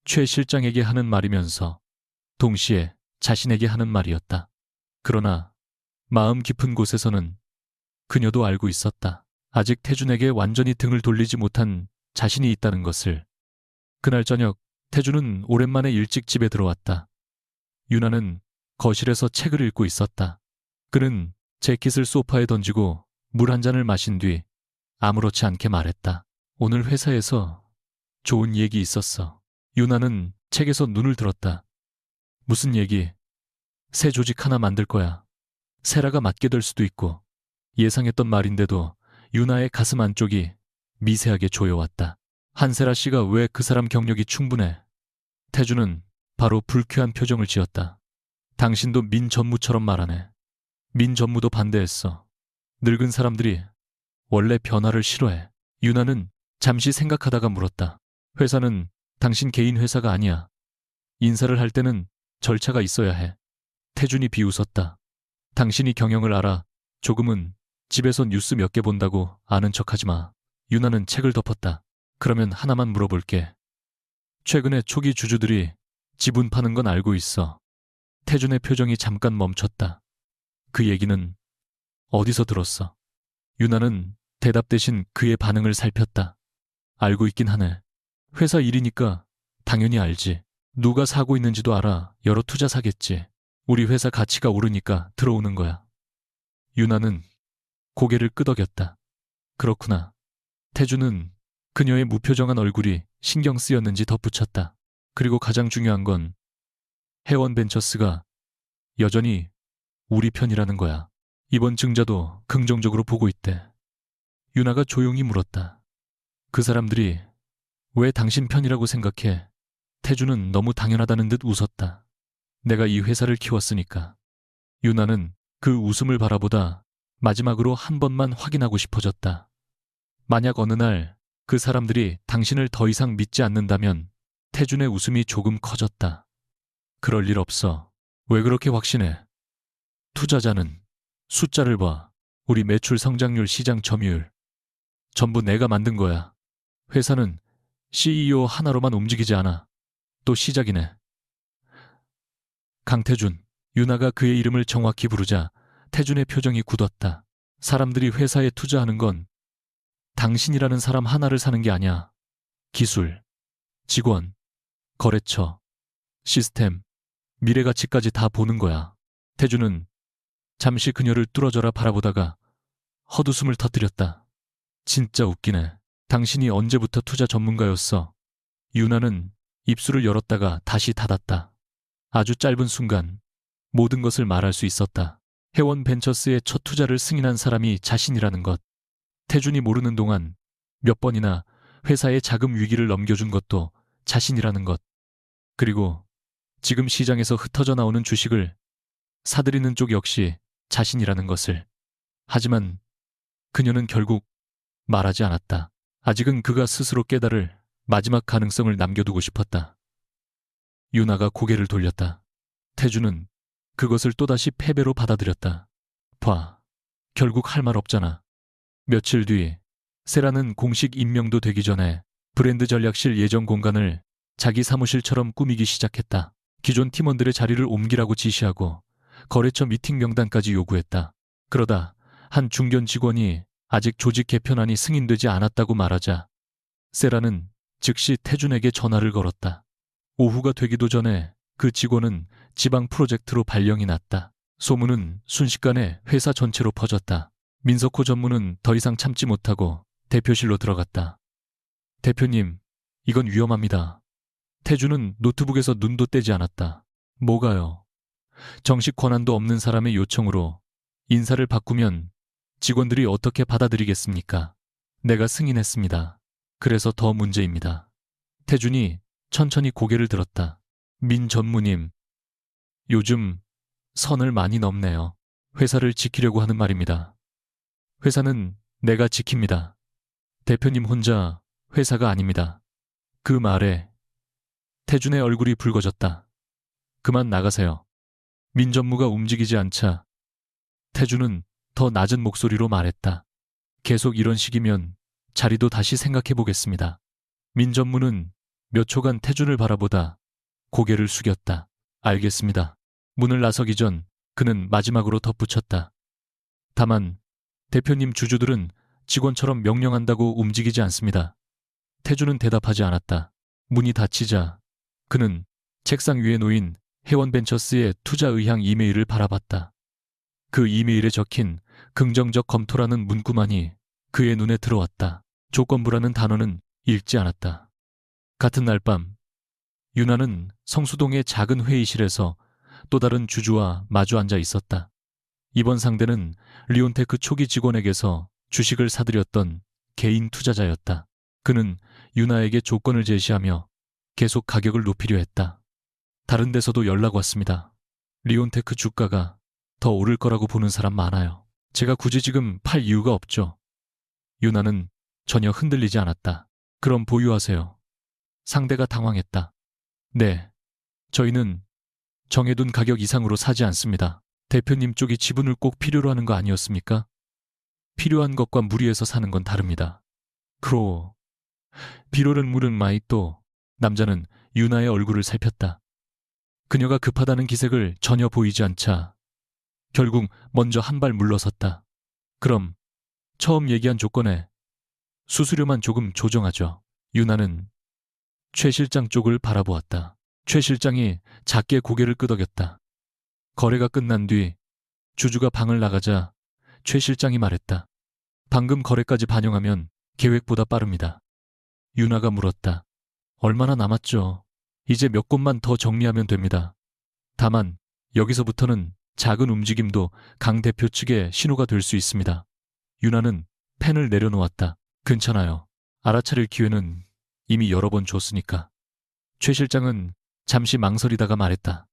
최 실장에게 하는 말이면서 동시에 자신에게 하는 말이었다. 그러나 마음 깊은 곳에서는 그녀도 알고 있었다. 아직 태준에게 완전히 등을 돌리지 못한 자신이 있다는 것을. 그날 저녁 태준은 오랜만에 일찍 집에 들어왔다. 유나는 거실에서 책을 읽고 있었다. 그는 재킷을 소파에 던지고 물 한 잔을 마신 뒤 아무렇지 않게 말했다. 오늘 회사에서 좋은 얘기 있었어. 유나는 책에서 눈을 들었다. 무슨 얘기? 새 조직 하나 만들 거야. 세라가 맡게 될 수도 있고. 예상했던 말인데도 유나의 가슴 안쪽이 미세하게 조여왔다. 한세라 씨가 왜 그 사람 경력이 충분해? 태주는 바로 불쾌한 표정을 지었다. 당신도 민 전무처럼 말하네. 민 전무도 반대했어. 늙은 사람들이 원래 변화를 싫어해. 유나는 잠시 생각하다가 물었다. 회사는 당신 개인 회사가 아니야. 인사를 할 때는 절차가 있어야 해. 태준이 비웃었다. 당신이 경영을 알아. 조금은 집에서 뉴스 몇 개 본다고 아는 척하지 마. 유나는 책을 덮었다. 그러면 하나만 물어볼게. 최근에 초기 주주들이 지분 파는 건 알고 있어. 태준의 표정이 잠깐 멈췄다. 그 얘기는 어디서 들었어? 유나는 대답 대신 그의 반응을 살폈다. 알고 있긴 하네. 회사 일이니까 당연히 알지. 누가 사고 있는지도 알아. 여러 투자사겠지. 우리 회사 가치가 오르니까 들어오는 거야. 유나는 고개를 끄덕였다. 그렇구나. 태주는 그녀의 무표정한 얼굴이 신경 쓰였는지 덧붙였다. 그리고 가장 중요한 건 해원벤처스가 여전히 우리 편이라는 거야. 이번 증자도 긍정적으로 보고 있대. 유나가 조용히 물었다. 그 사람들이 왜 당신 편이라고 생각해? 태주는 너무 당연하다는 듯 웃었다. 내가 이 회사를 키웠으니까. 유나는 그 웃음을 바라보다 마지막으로 한 번만 확인하고 싶어졌다. 만약 어느 날 그 사람들이 당신을 더 이상 믿지 않는다면 태준의 웃음이 조금 커졌다. 그럴 일 없어. 왜 그렇게 확신해? 투자자는 숫자를 봐. 우리 매출 성장률, 시장 점유율. 전부 내가 만든 거야. 회사는 CEO 하나로만 움직이지 않아. 또 시작이네. 강태준. 유나가 그의 이름을 정확히 부르자 태준의 표정이 굳었다. 사람들이 회사에 투자하는 건 당신이라는 사람 하나를 사는 게 아니야. 기술, 직원, 거래처, 시스템, 미래가치까지 다 보는 거야. 태준은 잠시 그녀를 뚫어져라 바라보다가 헛웃음을 터뜨렸다. 진짜 웃기네. 당신이 언제부터 투자 전문가였어? 유나는 입술을 열었다가 다시 닫았다. 아주 짧은 순간 모든 것을 말할 수 있었다. 해원벤처스의 첫 투자를 승인한 사람이 자신이라는 것. 태준이 모르는 동안 몇 번이나 회사의 자금 위기를 넘겨준 것도 자신이라는 것. 그리고 지금 시장에서 흩어져 나오는 주식을 사들이는 쪽 역시 자신이라는 것을. 하지만 그녀는 결국 말하지 않았다. 아직은 그가 스스로 깨달을 마지막 가능성을 남겨두고 싶었다. 유나가 고개를 돌렸다. 태준은 그것을 또다시 패배로 받아들였다. 봐, 결국 할 말 없잖아. 며칠 뒤 세라는 공식 임명도 되기 전에 브랜드 전략실 예정 공간을 자기 사무실처럼 꾸미기 시작했다. 기존 팀원들의 자리를 옮기라고 지시하고 거래처 미팅 명단까지 요구했다. 그러다 한 중견 직원이 아직 조직 개편안이 승인되지 않았다고 말하자 세라는 즉시 태준에게 전화를 걸었다. 오후가 되기도 전에 그 직원은 지방 프로젝트로 발령이 났다. 소문은 순식간에 회사 전체로 퍼졌다. 민석호 전무는 더 이상 참지 못하고 대표실로 들어갔다. 대표님, 이건 위험합니다. 태준은 노트북에서 눈도 떼지 않았다. 뭐가요? 정식 권한도 없는 사람의 요청으로 인사를 바꾸면 직원들이 어떻게 받아들이겠습니까? 내가 승인했습니다. 그래서 더 문제입니다. 태준이 천천히 고개를 들었다. 민 전무님, 요즘 선을 많이 넘네요. 회사를 지키려고 하는 말입니다. 회사는 내가 지킵니다. 대표님 혼자 회사가 아닙니다. 그 말에 태준의 얼굴이 붉어졌다. 그만 나가세요. 민 전무가 움직이지 않자 태준은 더 낮은 목소리로 말했다. 계속 이런 식이면 자리도 다시 생각해 보겠습니다. 민 전무는 몇 초간 태준을 바라보다 고개를 숙였다. 알겠습니다. 문을 나서기 전 그는 마지막으로 덧붙였다. 다만 대표님 주주들은 직원처럼 명령한다고 움직이지 않습니다. 태준은 대답하지 않았다. 문이 닫히자 그는 책상 위에 놓인 해원벤처스의 투자 의향 이메일을 바라봤다. 그 이메일에 적힌 긍정적 검토라는 문구만이 그의 눈에 들어왔다. 조건부라는 단어는 읽지 않았다. 같은 날 밤, 유나는 성수동의 작은 회의실에서 또 다른 주주와 마주 앉아 있었다. 이번 상대는 리온테크 초기 직원에게서 주식을 사들였던 개인 투자자였다. 그는 유나에게 조건을 제시하며 계속 가격을 높이려 했다. 다른 데서도 연락 왔습니다. 리온테크 주가가 더 오를 거라고 보는 사람 많아요. 제가 굳이 지금 팔 이유가 없죠. 유나는 전혀 흔들리지 않았다. 그럼 보유하세요. 상대가 당황했다. 네, 저희는 정해둔 가격 이상으로 사지 않습니다. 대표님 쪽이 지분을 꼭 필요로 하는 거 아니었습니까? 필요한 것과 무리해서 사는 건 다릅니다. 크로, 비로를 물은 마이또. 남자는 유나의 얼굴을 살폈다. 그녀가 급하다는 기색을 전혀 보이지 않자 결국 먼저 한 발 물러섰다. 그럼 처음 얘기한 조건에 수수료만 조금 조정하죠. 유나는 최 실장 쪽을 바라보았다. 최 실장이 작게 고개를 끄덕였다. 거래가 끝난 뒤 주주가 방을 나가자 최 실장이 말했다. 방금 거래까지 반영하면 계획보다 빠릅니다. 유나가 물었다. 얼마나 남았죠? 이제 몇 곳만 더 정리하면 됩니다. 다만 여기서부터는 작은 움직임도 강 대표 측의 신호가 될 수 있습니다. 유나는 펜을 내려놓았다. 괜찮아요. 알아차릴 기회는 이미 여러 번 줬으니까. 최 실장은 잠시 망설이다가 말했다.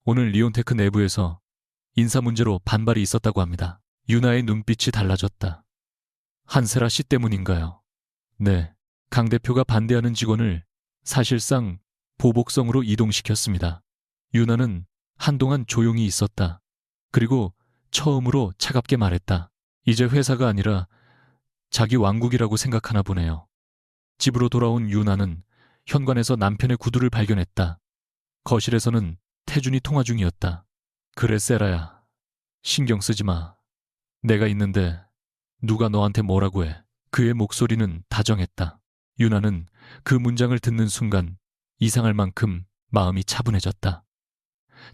오늘 리온테크 내부에서 인사 문제로 반발이 있었다고 합니다. 유나의 눈빛이 달라졌다. 한세라 씨 때문인가요? 네. 강 대표가 반대하는 직원을 사실상 보복성으로 이동시켰습니다. 유나는 한동안 조용히 있었다. 그리고 처음으로 차갑게 말했다. 이제 회사가 아니라 자기 왕국이라고 생각하나 보네요. 집으로 돌아온 유나는 현관에서 남편의 구두를 발견했다. 거실에서는 태준이 통화 중이었다. 그래 세라야. 신경 쓰지 마. 내가 있는데 누가 너한테 뭐라고 해. 그의 목소리는 다정했다. 유나는 그 문장을 듣는 순간 이상할 만큼 마음이 차분해졌다.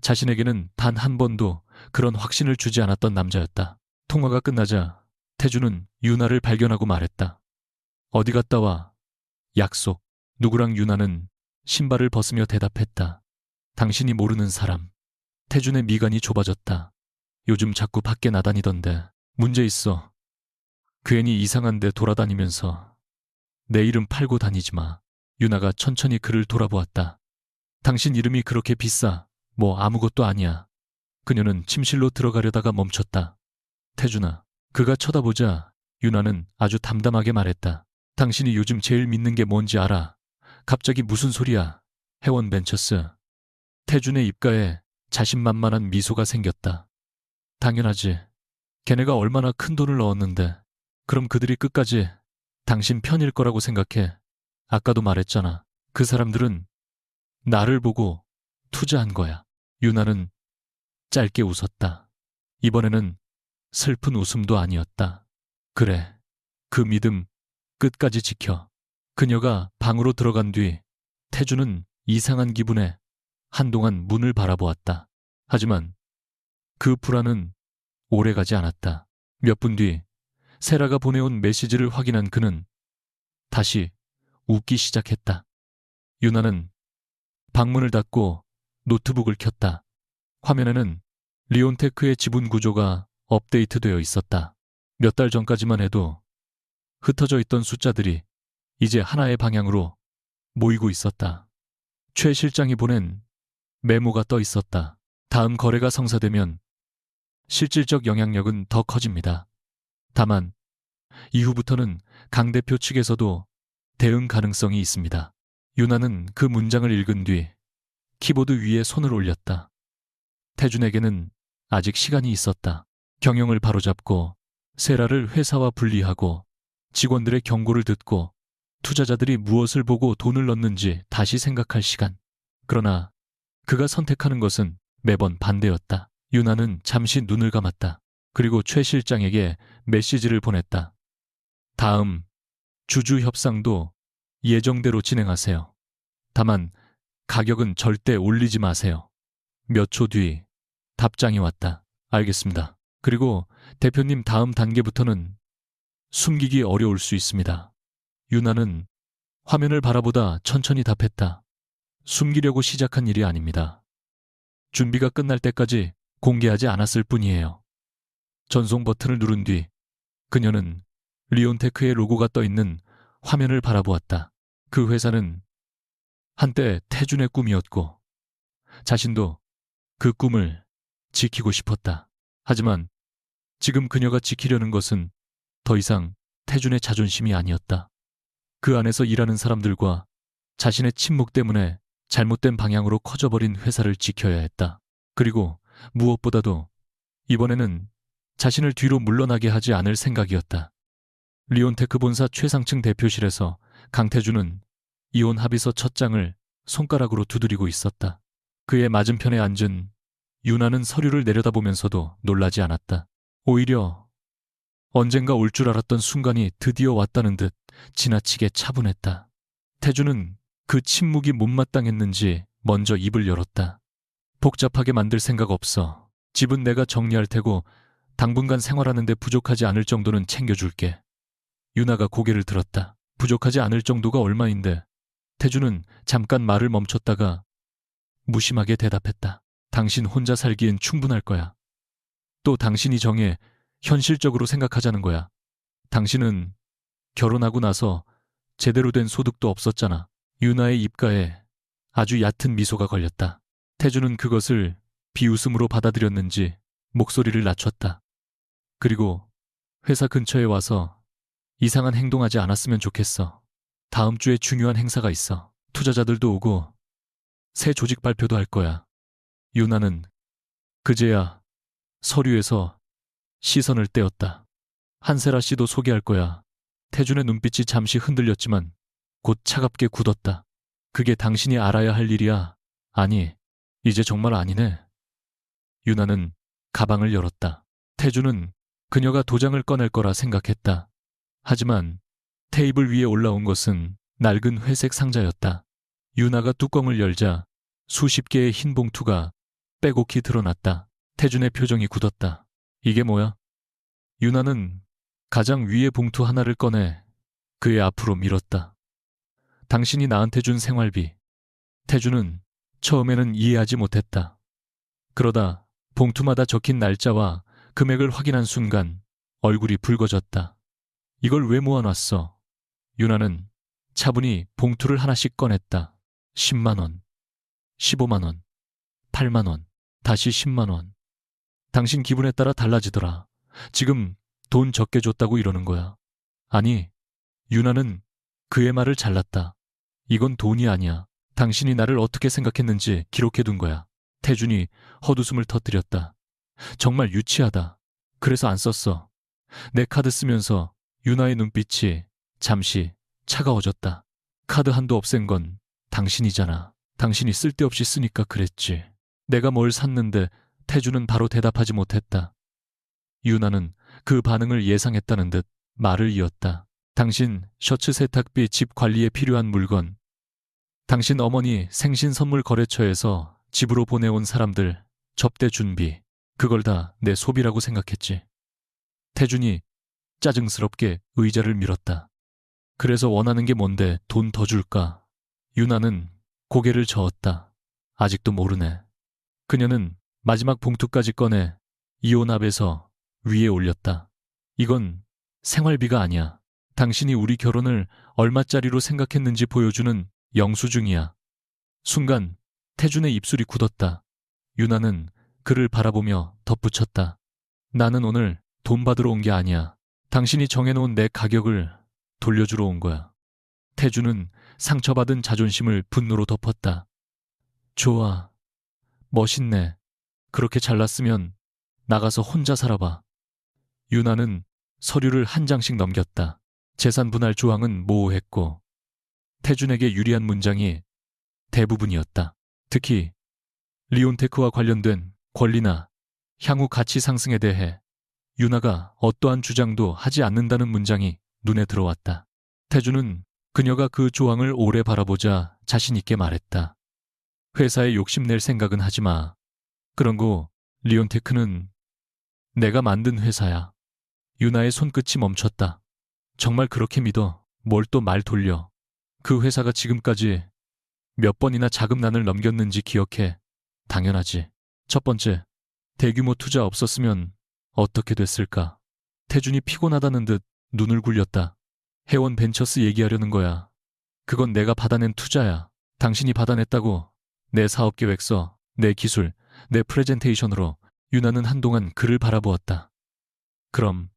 자신에게는 단 한 번도 그런 확신을 주지 않았던 남자였다. 통화가 끝나자 태준은 유나를 발견하고 말했다. 어디 갔다 와? 약속. 누구랑? 유나는 신발을 벗으며 대답했다. 당신이 모르는 사람. 태준의 미간이 좁아졌다. 요즘 자꾸 밖에 나다니던데 문제 있어. 괜히 이상한 데 돌아다니면서 내 이름 팔고 다니지 마. 유나가 천천히 그를 돌아보았다. 당신 이름이 그렇게 비싸. 뭐 아무것도 아니야. 그녀는 침실로 들어가려다가 멈췄다. 태준아. 그가 쳐다보자 유나는 아주 담담하게 말했다. 당신이 요즘 제일 믿는 게 뭔지 알아? 갑자기 무슨 소리야. 해원벤처스. 태준의 입가에 자신만만한 미소가 생겼다. 당연하지. 걔네가 얼마나 큰 돈을 넣었는데. 그럼 그들이 끝까지 당신 편일 거라고 생각해. 아까도 말했잖아. 그 사람들은 나를 보고 투자한 거야. 유나는 짧게 웃었다. 이번에는 슬픈 웃음도 아니었다. 그래. 그 믿음 끝까지 지켜. 그녀가 방으로 들어간 뒤 태준은 이상한 기분에 한동안 문을 바라보았다. 하지만 그 불안은 오래가지 않았다. 몇 분 뒤 세라가 보내온 메시지를 확인한 그는 다시 웃기 시작했다. 유나는 방문을 닫고 노트북을 켰다. 화면에는 리온테크의 지분 구조가 업데이트되어 있었다. 몇 달 전까지만 해도 흩어져 있던 숫자들이 이제 하나의 방향으로 모이고 있었다. 최 실장이 보낸 메모가 떠 있었다. 다음 거래가 성사되면 실질적 영향력은 더 커집니다. 다만 이후부터는 강 대표 측에서도 대응 가능성이 있습니다. 유나는 그 문장을 읽은 뒤 키보드 위에 손을 올렸다. 태준에게는 아직 시간이 있었다. 경영을 바로잡고 세라를 회사와 분리하고 직원들의 경고를 듣고 투자자들이 무엇을 보고 돈을 넣는지 다시 생각할 시간. 그러나 그가 선택하는 것은 매번 반대였다. 유나는 잠시 눈을 감았다. 그리고 최 실장에게 메시지를 보냈다. 다음 주주 협상도 예정대로 진행하세요. 다만 가격은 절대 올리지 마세요. 몇 초 뒤 답장이 왔다. 알겠습니다. 그리고 대표님 다음 단계부터는 숨기기 어려울 수 있습니다. 유나는 화면을 바라보다 천천히 답했다. 숨기려고 시작한 일이 아닙니다. 준비가 끝날 때까지 공개하지 않았을 뿐이에요. 전송 버튼을 누른 뒤 그녀는 리온테크의 로고가 떠 있는 화면을 바라보았다. 그 회사는 한때 태준의 꿈이었고 자신도 그 꿈을 지키고 싶었다. 하지만 지금 그녀가 지키려는 것은 더 이상 태준의 자존심이 아니었다. 그 안에서 일하는 사람들과 자신의 침묵 때문에 잘못된 방향으로 커져버린 회사를 지켜야 했다. 그리고 무엇보다도 이번에는 자신을 뒤로 물러나게 하지 않을 생각이었다. 리온테크 본사 최상층 대표실에서 강태준은 이혼 합의서 첫 장을 손가락으로 두드리고 있었다. 그의 맞은편에 앉은 유나는 서류를 내려다보면서도 놀라지 않았다. 오히려 언젠가 올 줄 알았던 순간이 드디어 왔다는 듯 지나치게 차분했다. 태준은 그 침묵이 못마땅했는지 먼저 입을 열었다. 복잡하게 만들 생각 없어. 집은 내가 정리할 테고 당분간 생활하는 데 부족하지 않을 정도는 챙겨줄게. 유나가 고개를 들었다. 부족하지 않을 정도가 얼마인데. 태준은 잠깐 말을 멈췄다가 무심하게 대답했다. 당신 혼자 살기엔 충분할 거야. 또 당신이 정해 현실적으로 생각하자는 거야. 당신은 결혼하고 나서 제대로 된 소득도 없었잖아. 유나의 입가에 아주 얕은 미소가 걸렸다. 태준은 그것을 비웃음으로 받아들였는지 목소리를 낮췄다. 그리고 회사 근처에 와서 이상한 행동하지 않았으면 좋겠어. 다음 주에 중요한 행사가 있어. 투자자들도 오고 새 조직 발표도 할 거야. 유나는 그제야 서류에서 시선을 떼었다. 한세라 씨도 소개할 거야. 태준의 눈빛이 잠시 흔들렸지만 곧 차갑게 굳었다. 그게 당신이 알아야 할 일이야. 아니, 이제 정말 아니네. 유나는 가방을 열었다. 태준은 그녀가 도장을 꺼낼 거라 생각했다. 하지만 테이블 위에 올라온 것은 낡은 회색 상자였다. 유나가 뚜껑을 열자 수십 개의 흰 봉투가 빼곡히 드러났다. 태준의 표정이 굳었다. 이게 뭐야? 유나는 가장 위의 봉투 하나를 꺼내 그의 앞으로 밀었다. 당신이 나한테 준 생활비. 태준은 처음에는 이해하지 못했다. 그러다 봉투마다 적힌 날짜와 금액을 확인한 순간 얼굴이 붉어졌다. 이걸 왜 모아놨어? 유나는 차분히 봉투를 하나씩 꺼냈다. 10만 원, 15만 원, 8만 원, 다시 10만 원. 당신 기분에 따라 달라지더라. 지금 돈 적게 줬다고 이러는 거야. 아니, 유나는 그의 말을 잘랐다. 이건 돈이 아니야. 당신이 나를 어떻게 생각했는지 기록해둔 거야. 태준이 헛웃음을 터뜨렸다. 정말 유치하다. 그래서 안 썼어. 내 카드 쓰면서 유나의 눈빛이 잠시 차가워졌다. 카드 한도 없앤 건 당신이잖아. 당신이 쓸데없이 쓰니까 그랬지. 내가 뭘 샀는데. 태준은 바로 대답하지 못했다. 유나는 그 반응을 예상했다는 듯 말을 이었다. 당신 셔츠 세탁비, 집 관리에 필요한 물건, 당신 어머니 생신 선물 거래처에서 집으로 보내온 사람들, 접대 준비, 그걸 다 내 소비라고 생각했지. 태준이 짜증스럽게 의자를 밀었다. 그래서 원하는 게 뭔데 돈 더 줄까? 유나는 고개를 저었다. 아직도 모르네. 그녀는 마지막 봉투까지 꺼내 이혼합에서 위에 올렸다. 이건 생활비가 아니야. 당신이 우리 결혼을 얼마짜리로 생각했는지 보여주는 영수증이야. 순간 태준의 입술이 굳었다. 유나는 그를 바라보며 덧붙였다. 나는 오늘 돈 받으러 온 게 아니야. 당신이 정해놓은 내 가격을 돌려주러 온 거야. 태준은 상처받은 자존심을 분노로 덮었다. 좋아. 멋있네. 그렇게 잘났으면 나가서 혼자 살아봐. 유나는 서류를 한 장씩 넘겼다. 재산 분할 조항은 모호했고 태준에게 유리한 문장이 대부분이었다. 특히 리온테크와 관련된 권리나 향후 가치 상승에 대해 유나가 어떠한 주장도 하지 않는다는 문장이 눈에 들어왔다. 태준은 그녀가 그 조항을 오래 바라보자 자신 있게 말했다. 회사에 욕심낼 생각은 하지 마. 그런고 리온테크는 내가 만든 회사야. 유나의 손끝이 멈췄다. 정말 그렇게 믿어? 뭘 또 말 돌려. 그 회사가 지금까지 몇 번이나 자금난을 넘겼는지 기억해. 당연하지. 첫 번째, 대규모 투자 없었으면 어떻게 됐을까? 태준이 피곤하다는 듯 눈을 굴렸다. 해원 벤처스 얘기하려는 거야. 그건 내가 받아낸 투자야. 당신이 받아냈다고. 내 사업계획서, 내 기술, 내 프레젠테이션으로 유나는 한동안 그를 바라보았다. 그럼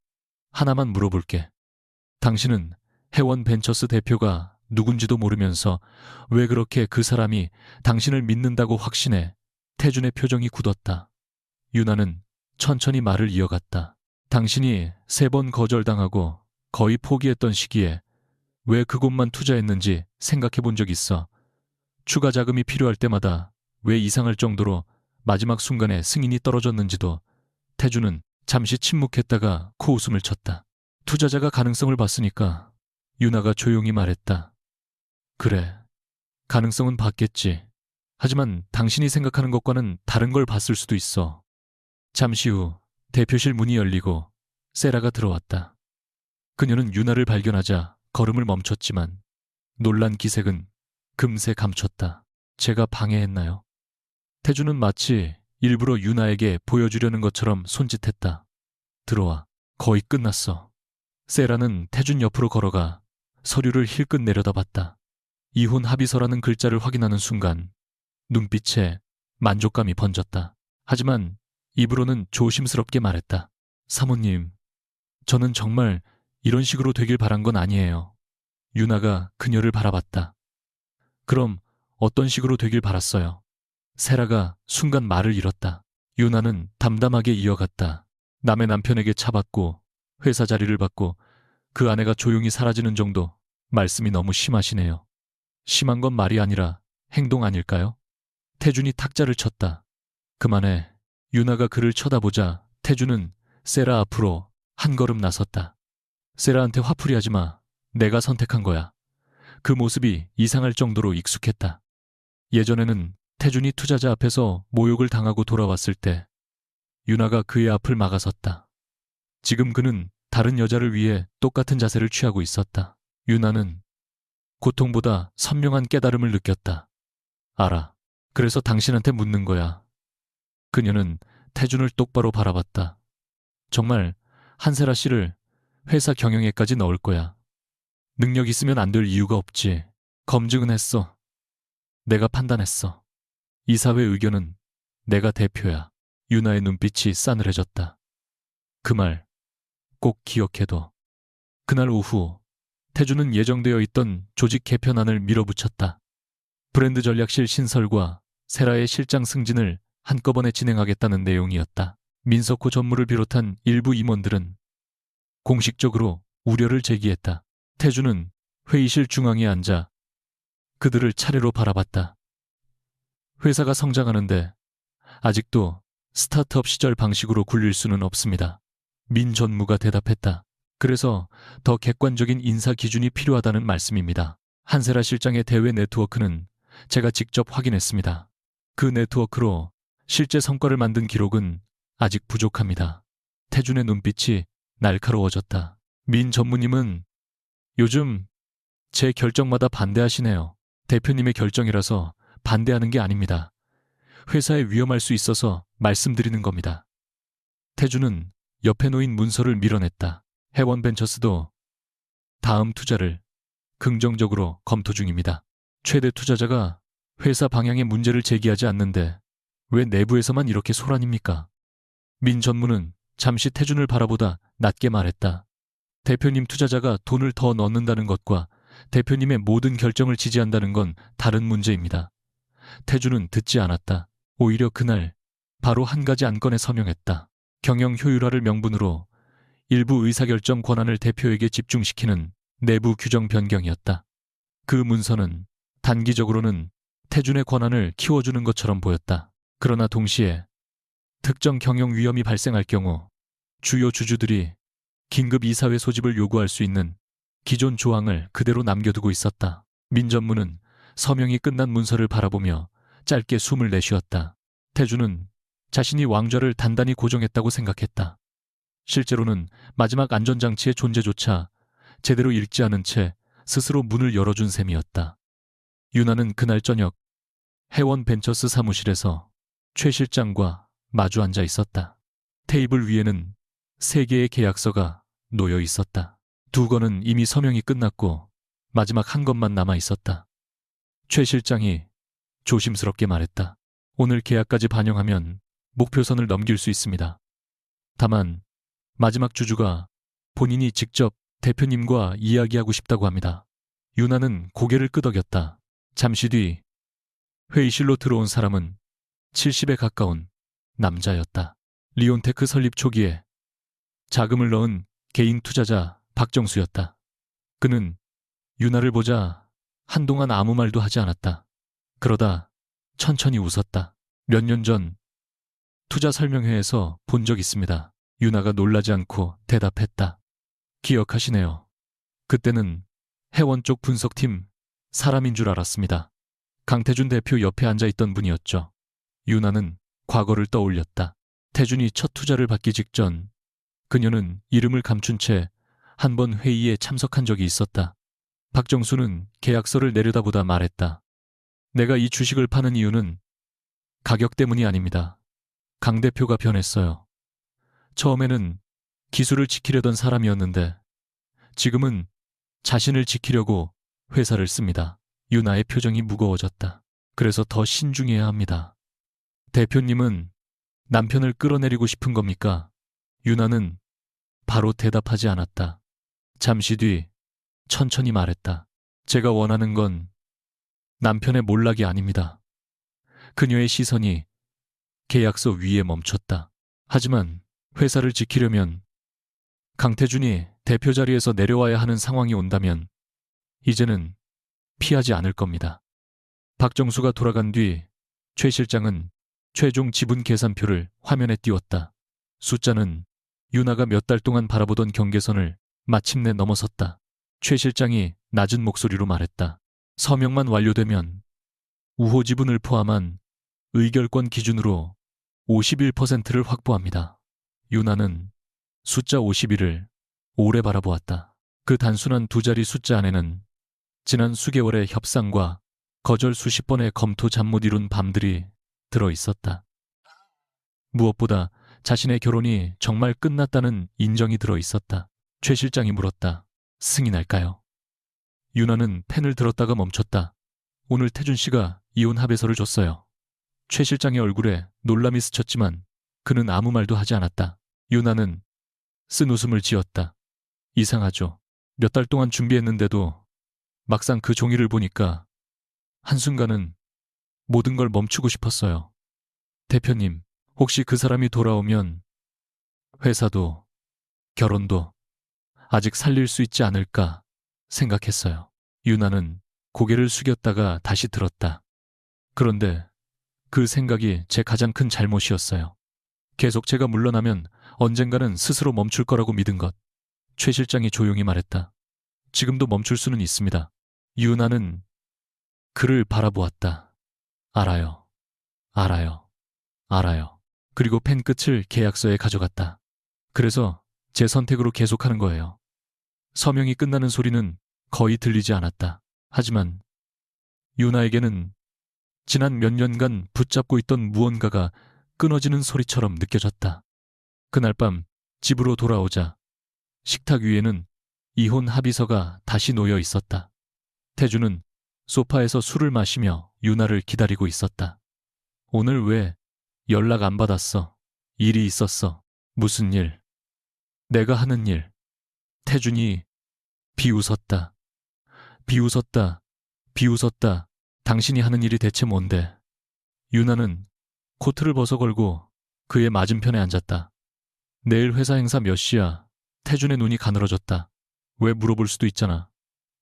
하나만 물어볼게. 당신은 해원 벤처스 대표가 누군지도 모르면서 왜 그렇게 그 사람이 당신을 믿는다고 확신해? 태준의 표정이 굳었다. 유나는 천천히 말을 이어갔다. 당신이 3번 거절당하고 거의 포기했던 시기에 왜 그곳만 투자했는지 생각해 본 적 있어? 추가 자금이 필요할 때마다 왜 이상할 정도로 마지막 순간에 승인이 떨어졌는지도. 태준은 잠시 침묵했다가 코웃음을 쳤다. 투자자가 가능성을 봤으니까. 유나가 조용히 말했다. 그래, 가능성은 봤겠지. 하지만 당신이 생각하는 것과는 다른 걸 봤을 수도 있어. 잠시 후 대표실 문이 열리고 세라가 들어왔다. 그녀는 유나를 발견하자 걸음을 멈췄지만 놀란 기색은 금세 감췄다. 제가 방해했나요? 태준은 마치 일부러 유나에게 보여주려는 것처럼 손짓했다. 들어와. 거의 끝났어. 세라는 태준 옆으로 걸어가 서류를 힐끗 내려다봤다. 이혼 합의서라는 글자를 확인하는 순간 눈빛에 만족감이 번졌다. 하지만 입으로는 조심스럽게 말했다. 사모님, 저는 정말 이런 식으로 되길 바란 건 아니에요. 유나가 그녀를 바라봤다. 그럼 어떤 식으로 되길 바랐어요? 세라가 순간 말을 잃었다. 유나는 담담하게 이어갔다. 남의 남편에게 차받고 회사 자리를 받고 그 아내가 조용히 사라지는 정도. 말씀이 너무 심하시네요. 심한 건 말이 아니라 행동 아닐까요? 태준이 탁자를 쳤다. 그만해. 유나가 그를 쳐다보자 태준은 세라 앞으로 한 걸음 나섰다. 세라한테 화풀이 하지 마. 내가 선택한 거야. 그 모습이 이상할 정도로 익숙했다. 예전에는 태준이 투자자 앞에서 모욕을 당하고 돌아왔을 때 유나가 그의 앞을 막아섰다. 지금 그는 다른 여자를 위해 똑같은 자세를 취하고 있었다. 유나는 고통보다 선명한 깨달음을 느꼈다. 알아. 그래서 당신한테 묻는 거야. 그녀는 태준을 똑바로 바라봤다. 정말 한세라 씨를 회사 경영에까지 넣을 거야. 능력 있으면 안 될 이유가 없지. 검증은 했어. 내가 판단했어. 이사회 의견은 내가 대표야. 유나의 눈빛이 싸늘해졌다. 그 말 꼭 기억해둬. 그날 오후 태준은 예정되어 있던 조직 개편안을 밀어붙였다. 브랜드 전략실 신설과 세라의 실장 승진을 한꺼번에 진행하겠다는 내용이었다. 민석호 전무를 비롯한 일부 임원들은 공식적으로 우려를 제기했다. 태준은 회의실 중앙에 앉아 그들을 차례로 바라봤다. 회사가 성장하는데 아직도 스타트업 시절 방식으로 굴릴 수는 없습니다. 민 전무가 대답했다. 그래서 더 객관적인 인사 기준이 필요하다는 말씀입니다. 한세라 실장의 대외 네트워크는 제가 직접 확인했습니다. 그 네트워크로 실제 성과를 만든 기록은 아직 부족합니다. 태준의 눈빛이 날카로워졌다. 민 전무님은 요즘 제 결정마다 반대하시네요. 대표님의 결정이라서 반대하는 게 아닙니다. 회사에 위험할 수 있어서 말씀드리는 겁니다. 태준은 옆에 놓인 문서를 밀어냈다. 해원벤처스도 다음 투자를 긍정적으로 검토 중입니다. 최대 투자자가 회사 방향에 문제를 제기하지 않는데 왜 내부에서만 이렇게 소란입니까? 민 전무는 잠시 태준을 바라보다 낮게 말했다. 대표님 투자자가 돈을 더 넣는다는 것과 대표님의 모든 결정을 지지한다는 건 다른 문제입니다. 태준은 듣지 않았다. 오히려 그날 바로 한 가지 안건에 서명했다. 경영 효율화를 명분으로 일부 의사결정 권한을 대표에게 집중시키는 내부 규정 변경이었다. 그 문서는 단기적으로는 태준의 권한을 키워주는 것처럼 보였다. 그러나 동시에 특정 경영 위험이 발생할 경우 주요 주주들이 긴급 이사회 소집을 요구할 수 있는 기존 조항을 그대로 남겨두고 있었다. 민 전무는 서명이 끝난 문서를 바라보며 짧게 숨을 내쉬었다. 태준은 자신이 왕좌를 단단히 고정했다고 생각했다. 실제로는 마지막 안전장치의 존재조차 제대로 읽지 않은 채 스스로 문을 열어준 셈이었다. 유나는 그날 저녁 해원 벤처스 사무실에서 최 실장과 마주 앉아 있었다. 테이블 위에는 3개의 계약서가 놓여 있었다. 2건은 이미 서명이 끝났고 마지막 한 것만 남아 있었다. 최 실장이 조심스럽게 말했다. 오늘 계약까지 반영하면 목표선을 넘길 수 있습니다. 다만 마지막 주주가 본인이 직접 대표님과 이야기하고 싶다고 합니다. 유나는 고개를 끄덕였다. 잠시 뒤 회의실로 들어온 사람은 70에 가까운 남자였다. 리온테크 설립 초기에 자금을 넣은 개인 투자자 박정수였다. 그는 유나를 보자 한동안 아무 말도 하지 않았다. 그러다 천천히 웃었다. 몇 년 전 투자 설명회에서 본 적 있습니다. 유나가 놀라지 않고 대답했다. 기억하시네요. 그때는 해원 쪽 분석팀 사람인 줄 알았습니다. 강태준 대표 옆에 앉아있던 분이었죠. 유나는 과거를 떠올렸다. 태준이 첫 투자를 받기 직전 그녀는 이름을 감춘 채 한 번 회의에 참석한 적이 있었다. 박정수는 계약서를 내려다보다 말했다. 내가 이 주식을 파는 이유는 가격 때문이 아닙니다. 강 대표가 변했어요. 처음에는 기술을 지키려던 사람이었는데 지금은 자신을 지키려고 회사를 씁니다. 유나의 표정이 무거워졌다. 그래서 더 신중해야 합니다. 대표님은 남편을 끌어내리고 싶은 겁니까? 유나는 바로 대답하지 않았다. 잠시 뒤 천천히 말했다. 제가 원하는 건 남편의 몰락이 아닙니다. 그녀의 시선이 계약서 위에 멈췄다. 하지만 회사를 지키려면 강태준이 대표 자리에서 내려와야 하는 상황이 온다면 이제는 피하지 않을 겁니다. 박정수가 돌아간 뒤 최 실장은 최종 지분 계산표를 화면에 띄웠다. 숫자는 유나가 몇 달 동안 바라보던 경계선을 마침내 넘어섰다. 최 실장이 낮은 목소리로 말했다. 서명만 완료되면 우호 지분을 포함한 의결권 기준으로 51%를 확보합니다. 유나는 숫자 51을 오래 바라보았다. 그 단순한 2자리 숫자 안에는 지난 수개월의 협상과 거절 수십 번의 검토 잠 못 이룬 밤들이 들어있었다. 무엇보다 자신의 결혼이 정말 끝났다는 인정이 들어있었다. 최 실장이 물었다. 승인할까요? 유나는 펜을 들었다가 멈췄다. 오늘 태준 씨가 이혼 합의서를 줬어요. 최 실장의 얼굴에 놀람이 스쳤지만 그는 아무 말도 하지 않았다. 유나는 쓴 웃음을 지었다. 이상하죠. 몇 달 동안 준비했는데도 막상 그 종이를 보니까 한순간은 모든 걸 멈추고 싶었어요. 대표님, 혹시 그 사람이 돌아오면 회사도 결혼도 아직 살릴 수 있지 않을까 생각했어요. 유나는 고개를 숙였다가 다시 들었다. 그런데 그 생각이 제 가장 큰 잘못이었어요. 계속 제가 물러나면 언젠가는 스스로 멈출 거라고 믿은 것. 최 실장이 조용히 말했다. 지금도 멈출 수는 있습니다. 유나는 그를 바라보았다. 알아요. 알아요. 알아요. 그리고 펜 끝을 계약서에 가져갔다. 그래서 제 선택으로 계속하는 거예요. 서명이 끝나는 소리는 거의 들리지 않았다. 하지만 유나에게는 지난 몇 년간 붙잡고 있던 무언가가 끊어지는 소리처럼 느껴졌다. 그날 밤 집으로 돌아오자 식탁 위에는 이혼 합의서가 다시 놓여 있었다. 태주는 소파에서 술을 마시며 유나를 기다리고 있었다. 오늘 왜 연락 안 받았어? 일이 있었어. 무슨 일? 내가 하는 일. 태준이 비웃었다. 비웃었다. 비웃었다. 당신이 하는 일이 대체 뭔데? 유나는 코트를 벗어걸고 그의 맞은편에 앉았다. 내일 회사 행사 몇 시야? 태준의 눈이 가늘어졌다. 왜 물어볼 수도 있잖아.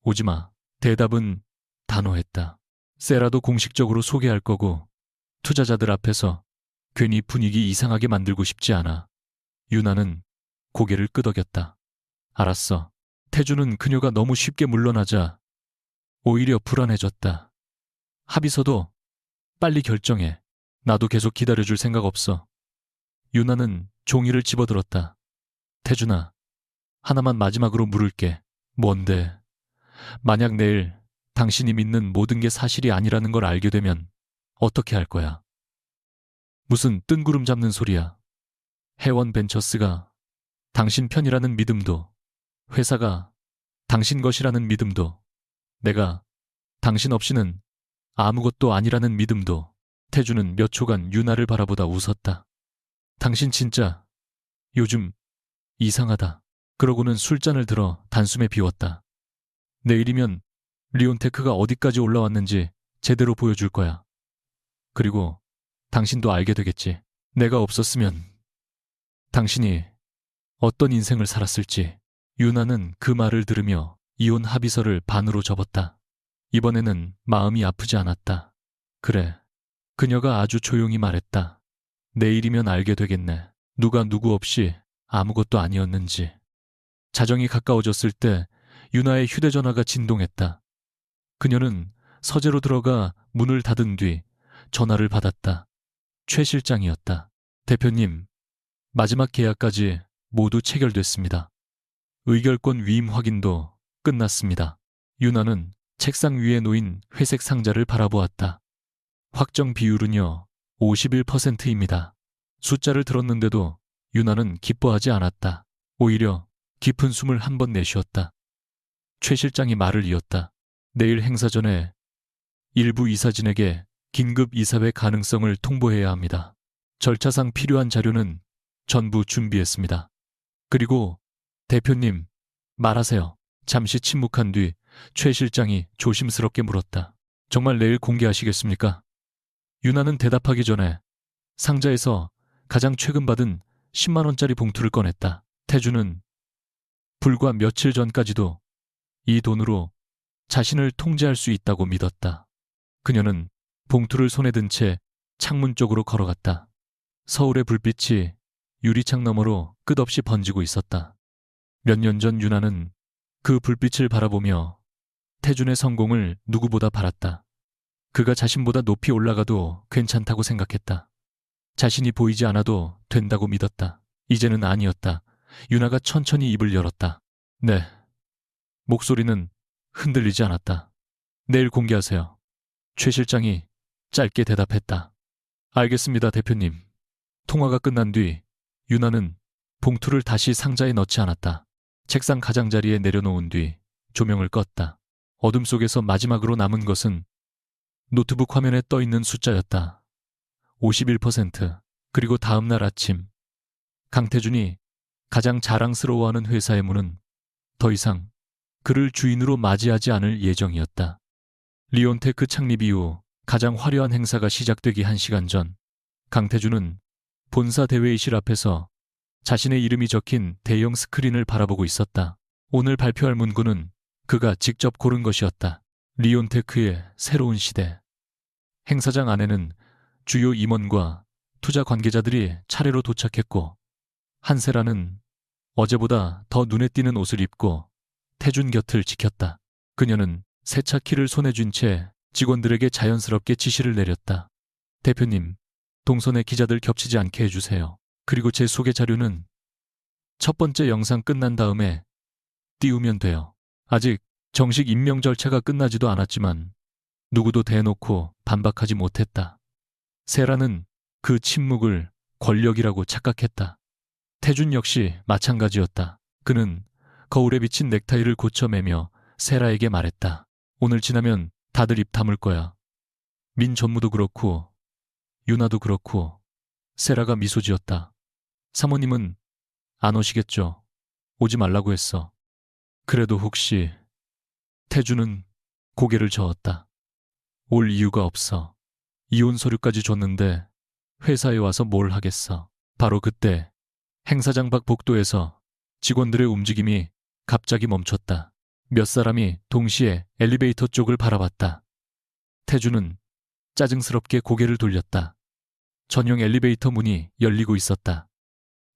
오지마. 대답은 단호했다. 세라도 공식적으로 소개할 거고 투자자들 앞에서 괜히 분위기 이상하게 만들고 싶지 않아. 유나는 고개를 끄덕였다. 알았어. 태준은 그녀가 너무 쉽게 물러나자 오히려 불안해졌다. 합의서도 빨리 결정해. 나도 계속 기다려줄 생각 없어. 유나는 종이를 집어들었다. 태준아, 하나만 마지막으로 물을게. 뭔데? 만약 내일 당신이 믿는 모든 게 사실이 아니라는 걸 알게 되면 어떻게 할 거야? 무슨 뜬구름 잡는 소리야. 해원 벤처스가 당신 편이라는 믿음도, 회사가 당신 것이라는 믿음도, 내가 당신 없이는 아무것도 아니라는 믿음도. 태주는 몇 초간 유나를 바라보다 웃었다. 당신 진짜 요즘 이상하다. 그러고는 술잔을 들어 단숨에 비웠다. 내일이면 리온테크가 어디까지 올라왔는지 제대로 보여줄 거야. 그리고 당신도 알게 되겠지. 내가 없었으면 당신이 어떤 인생을 살았을지. 유나는 그 말을 들으며 이혼 합의서를 반으로 접었다. 이번에는 마음이 아프지 않았다. 그래, 그녀가 아주 조용히 말했다. 내일이면 알게 되겠네. 누가 누구 없이 아무것도 아니었는지. 자정이 가까워졌을 때 유나의 휴대전화가 진동했다. 그녀는 서재로 들어가 문을 닫은 뒤 전화를 받았다. 최 실장이었다. 대표님, 마지막 계약까지 모두 체결됐습니다. 의결권 위임 확인도 끝났습니다. 유나는 책상 위에 놓인 회색 상자를 바라보았다. 확정 비율은요, 51%입니다. 숫자를 들었는데도 유나는 기뻐하지 않았다. 오히려 깊은 숨을 한 번 내쉬었다. 최 실장이 말을 이었다. 내일 행사 전에 일부 이사진에게 긴급 이사회 가능성을 통보해야 합니다. 절차상 필요한 자료는 전부 준비했습니다. 그리고 대표님, 말하세요. 잠시 침묵한 뒤 최 실장이 조심스럽게 물었다. 정말 내일 공개하시겠습니까? 유나는 대답하기 전에 상자에서 가장 최근 받은 10만 원짜리 봉투를 꺼냈다. 태주는 불과 며칠 전까지도 이 돈으로 자신을 통제할 수 있다고 믿었다. 그녀는 봉투를 손에 든 채 창문 쪽으로 걸어갔다. 서울의 불빛이 유리창 너머로 끝없이 번지고 있었다. 몇 년 전 유나는 그 불빛을 바라보며 태준의 성공을 누구보다 바랐다. 그가 자신보다 높이 올라가도 괜찮다고 생각했다. 자신이 보이지 않아도 된다고 믿었다. 이제는 아니었다. 유나가 천천히 입을 열었다. 네. 목소리는 흔들리지 않았다. 내일 공개하세요. 최 실장이 짧게 대답했다. 알겠습니다, 대표님. 통화가 끝난 뒤 유나는 봉투를 다시 상자에 넣지 않았다. 책상 가장자리에 내려놓은 뒤 조명을 껐다. 어둠 속에서 마지막으로 남은 것은 노트북 화면에 떠있는 숫자였다. 51%. 그리고 다음 날 아침 강태준이 가장 자랑스러워하는 회사의 문은 더 이상 그를 주인으로 맞이하지 않을 예정이었다. 리온테크 창립 이후 가장 화려한 행사가 시작되기 1시간 전 강태준은 본사 대회의실 앞에서 자신의 이름이 적힌 대형 스크린을 바라보고 있었다. 오늘 발표할 문구는 그가 직접 고른 것이었다. 리온테크의 새로운 시대. 행사장 안에는 주요 임원과 투자 관계자들이 차례로 도착했고 한세라는 어제보다 더 눈에 띄는 옷을 입고 태준 곁을 지켰다. 그녀는 세차 키를 손에 쥔 채 직원들에게 자연스럽게 지시를 내렸다. 대표님, 동선에 기자들 겹치지 않게 해주세요. 그리고 제 소개 자료는 첫 번째 영상 끝난 다음에 띄우면 돼요. 아직 정식 임명 절차가 끝나지도 않았지만 누구도 대놓고 반박하지 못했다. 세라는 그 침묵을 권력이라고 착각했다. 태준 역시 마찬가지였다. 그는 거울에 비친 넥타이를 고쳐매며 세라에게 말했다. 오늘 지나면 다들 입 다물 거야. 민 전무도 그렇고 유나도 그렇고. 세라가 미소 지었다. 사모님은 안 오시겠죠? 오지 말라고 했어. 그래도 혹시. 태준은 고개를 저었다. 올 이유가 없어. 이혼 서류까지 줬는데 회사에 와서 뭘 하겠어. 바로 그때 행사장 밖 복도에서 직원들의 움직임이 갑자기 멈췄다. 몇 사람이 동시에 엘리베이터 쪽을 바라봤다. 태준은 짜증스럽게 고개를 돌렸다. 전용 엘리베이터 문이 열리고 있었다.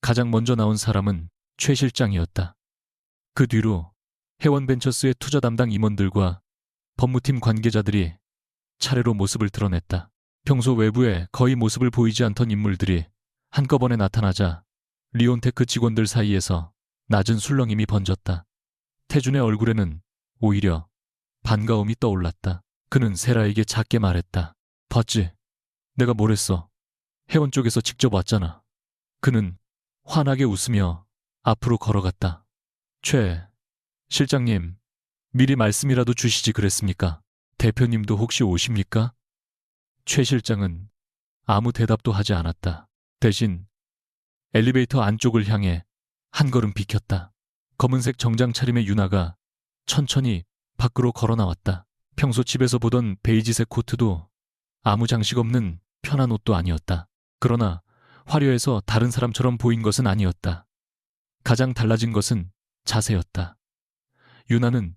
가장 먼저 나온 사람은 최 실장이었다. 그 뒤로 해원벤처스의 투자 담당 임원들과 법무팀 관계자들이 차례로 모습을 드러냈다. 평소 외부에 거의 모습을 보이지 않던 인물들이 한꺼번에 나타나자 리온테크 직원들 사이에서 낮은 술렁임이 번졌다. 태준의 얼굴에는 오히려 반가움이 떠올랐다. 그는 세라에게 작게 말했다. 봤지? 내가 뭘 했어? 회원 쪽에서 직접 왔잖아. 그는 환하게 웃으며 앞으로 걸어갔다. 최 실장님, 미리 말씀이라도 주시지 그랬습니까? 대표님도 혹시 오십니까? 최 실장은 아무 대답도 하지 않았다. 대신 엘리베이터 안쪽을 향해 한 걸음 비켰다. 검은색 정장 차림의 유나가 천천히 밖으로 걸어 나왔다. 평소 집에서 보던 베이지색 코트도 아무 장식 없는 편한 옷도 아니었다. 그러나 화려해서 다른 사람처럼 보인 것은 아니었다. 가장 달라진 것은 자세였다. 유나는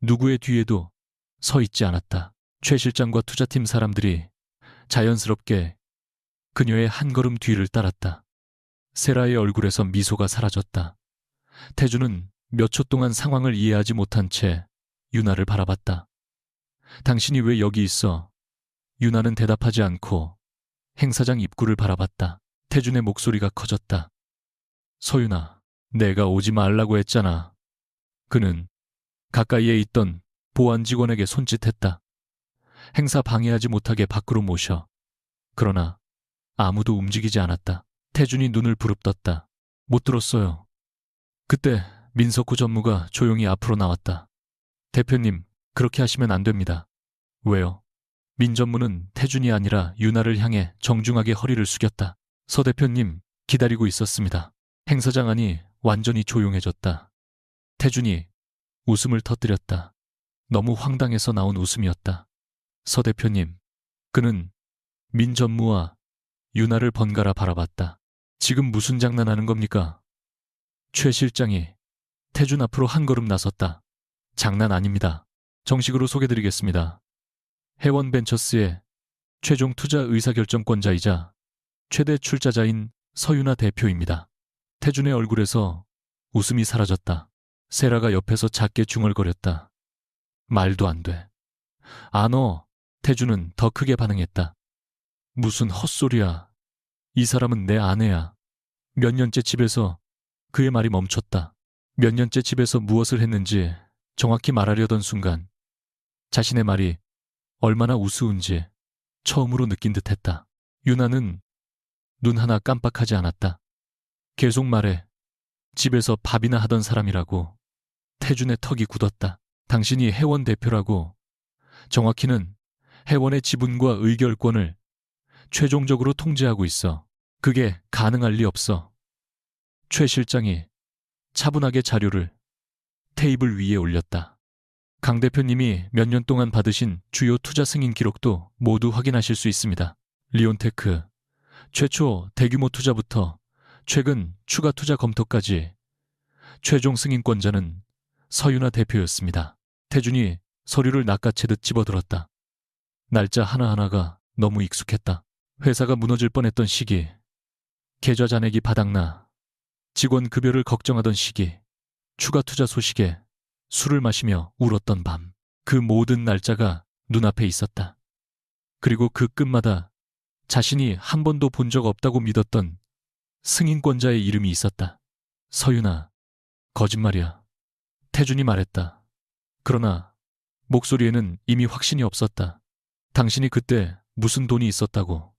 누구의 뒤에도 서 있지 않았다. 최 실장과 투자팀 사람들이 자연스럽게 그녀의 한 걸음 뒤를 따랐다. 세라의 얼굴에서 미소가 사라졌다. 태주는 몇 초 동안 상황을 이해하지 못한 채 유나를 바라봤다. 당신이 왜 여기 있어? 유나는 대답하지 않고 행사장 입구를 바라봤다. 태준의 목소리가 커졌다. 서윤아, 내가 오지 말라고 했잖아. 그는 가까이에 있던 보안 직원에게 손짓했다. 행사 방해하지 못하게 밖으로 모셔. 그러나 아무도 움직이지 않았다. 태준이 눈을 부릅떴다. 못 들었어요. 그때 민석호 전무가 조용히 앞으로 나왔다. 대표님, 그렇게 하시면 안 됩니다. 왜요? 민 전무는 태준이 아니라 유나를 향해 정중하게 허리를 숙였다. 서 대표님, 기다리고 있었습니다. 행사장 안이 완전히 조용해졌다. 태준이 웃음을 터뜨렸다. 너무 황당해서 나온 웃음이었다. 서 대표님, 그는 민 전무와 유나를 번갈아 바라봤다. 지금 무슨 장난하는 겁니까? 최 실장이 태준 앞으로 한 걸음 나섰다. 장난 아닙니다. 정식으로 소개드리겠습니다. 해원벤처스의 최종 투자 의사결정권자이자 최대 출자자인 서윤아 대표입니다. 태준의 얼굴에서 웃음이 사라졌다. 세라가 옆에서 작게 중얼거렸다. 말도 안 돼. 너. 태준은 더 크게 반응했다. 무슨 헛소리야. 이 사람은 내 아내야. 몇 년째 집에서 그의 말이 멈췄다. 몇 년째 집에서 무엇을 했는지 정확히 말하려던 순간 자신의 말이 얼마나 우스운지 처음으로 느낀 듯했다. 유나는 눈 하나 깜빡하지 않았다. 계속 말해. 집에서 밥이나 하던 사람이라고. 태준의 턱이 굳었다. 당신이 해원 대표라고. 정확히는 해원의 지분과 의결권을 최종적으로 통제하고 있어. 그게 가능할 리 없어. 최 실장이 차분하게 자료를 테이블 위에 올렸다. 강 대표님이 몇 년 동안 받으신 주요 투자 승인 기록도 모두 확인하실 수 있습니다. 리온테크, 최초 대규모 투자부터 최근 추가 투자 검토까지 최종 승인권자는 서윤아 대표였습니다. 태준이 서류를 낚아채듯 집어들었다. 날짜 하나하나가 너무 익숙했다. 회사가 무너질 뻔했던 시기, 계좌 잔액이 바닥나 직원 급여를 걱정하던 시기, 추가 투자 소식에 술을 마시며 울었던 밤, 그 모든 날짜가 눈앞에 있었다. 그리고 그 끝마다 자신이 한 번도 본 적 없다고 믿었던 승인권자의 이름이 있었다. 서윤아, 거짓말이야. 태준이 말했다. 그러나 목소리에는 이미 확신이 없었다. 당신이 그때 무슨 돈이 있었다고.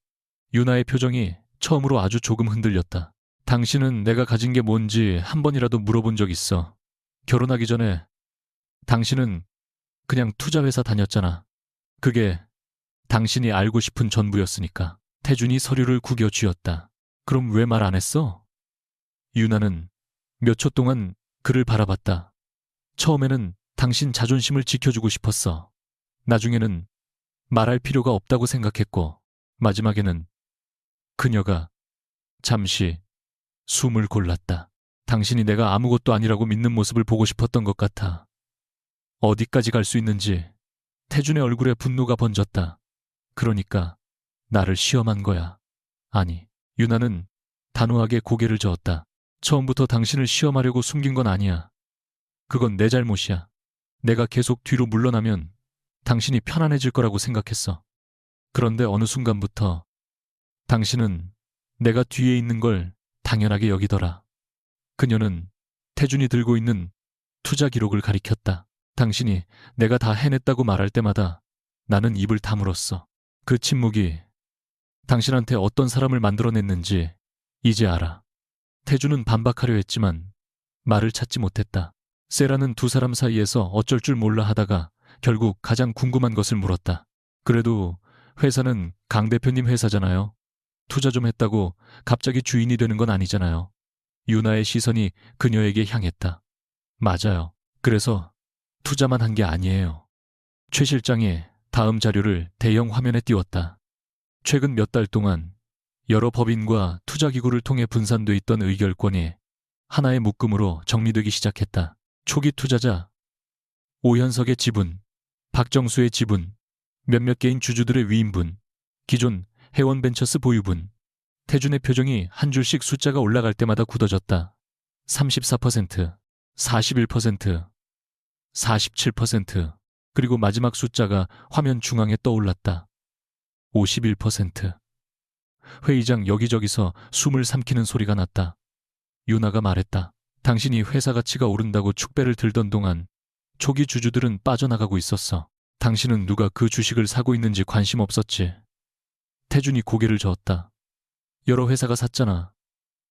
유나의 표정이 처음으로 아주 조금 흔들렸다. 당신은 내가 가진 게 뭔지 한 번이라도 물어본 적 있어. 결혼하기 전에 당신은 그냥 투자회사 다녔잖아. 그게 당신이 알고 싶은 전부였으니까. 태준이 서류를 구겨 쥐었다. 그럼 왜 말 안 했어? 유나는 몇 초 동안 그를 바라봤다. 처음에는 당신 자존심을 지켜주고 싶었어. 나중에는 말할 필요가 없다고 생각했고, 마지막에는 그녀가 잠시 숨을 골랐다. 당신이 내가 아무것도 아니라고 믿는 모습을 보고 싶었던 것 같아. 어디까지 갈 수 있는지. 태준의 얼굴에 분노가 번졌다. 그러니까 나를 시험한 거야. 아니, 유나는 단호하게 고개를 저었다. 처음부터 당신을 시험하려고 숨긴 건 아니야. 그건 내 잘못이야. 내가 계속 뒤로 물러나면 당신이 편안해질 거라고 생각했어. 그런데 어느 순간부터 당신은 내가 뒤에 있는 걸 당연하게 여기더라. 그녀는 태준이 들고 있는 투자 기록을 가리켰다. 당신이 내가 다 해냈다고 말할 때마다 나는 입을 다물었어. 그 침묵이 당신한테 어떤 사람을 만들어냈는지 이제 알아. 태준은 반박하려 했지만 말을 찾지 못했다. 세라는 두 사람 사이에서 어쩔 줄 몰라 하다가 결국 가장 궁금한 것을 물었다. 그래도 회사는 강 대표님 회사잖아요. 투자 좀 했다고 갑자기 주인이 되는 건 아니잖아요. 유나의 시선이 그녀에게 향했다. 맞아요. 그래서 투자만 한 게 아니에요. 최 실장이 다음 자료를 대형 화면에 띄웠다. 최근 몇 달 동안 여러 법인과 투자기구를 통해 분산돼 있던 의결권이 하나의 묶음으로 정리되기 시작했다. 초기 투자자, 오현석의 지분, 박정수의 지분, 몇몇 개인 주주들의 위임분, 기존 해원벤처스 보유분. 태준의 표정이 한 줄씩 숫자가 올라갈 때마다 굳어졌다. 34%, 41%, 47%, 그리고 마지막 숫자가 화면 중앙에 떠올랐다. 51%. 회의장 여기저기서 숨을 삼키는 소리가 났다. 유나가 말했다. 당신이 회사 가치가 오른다고 축배를 들던 동안 초기 주주들은 빠져나가고 있었어. 당신은 누가 그 주식을 사고 있는지 관심 없었지. 태준이 고개를 저었다. 여러 회사가 샀잖아.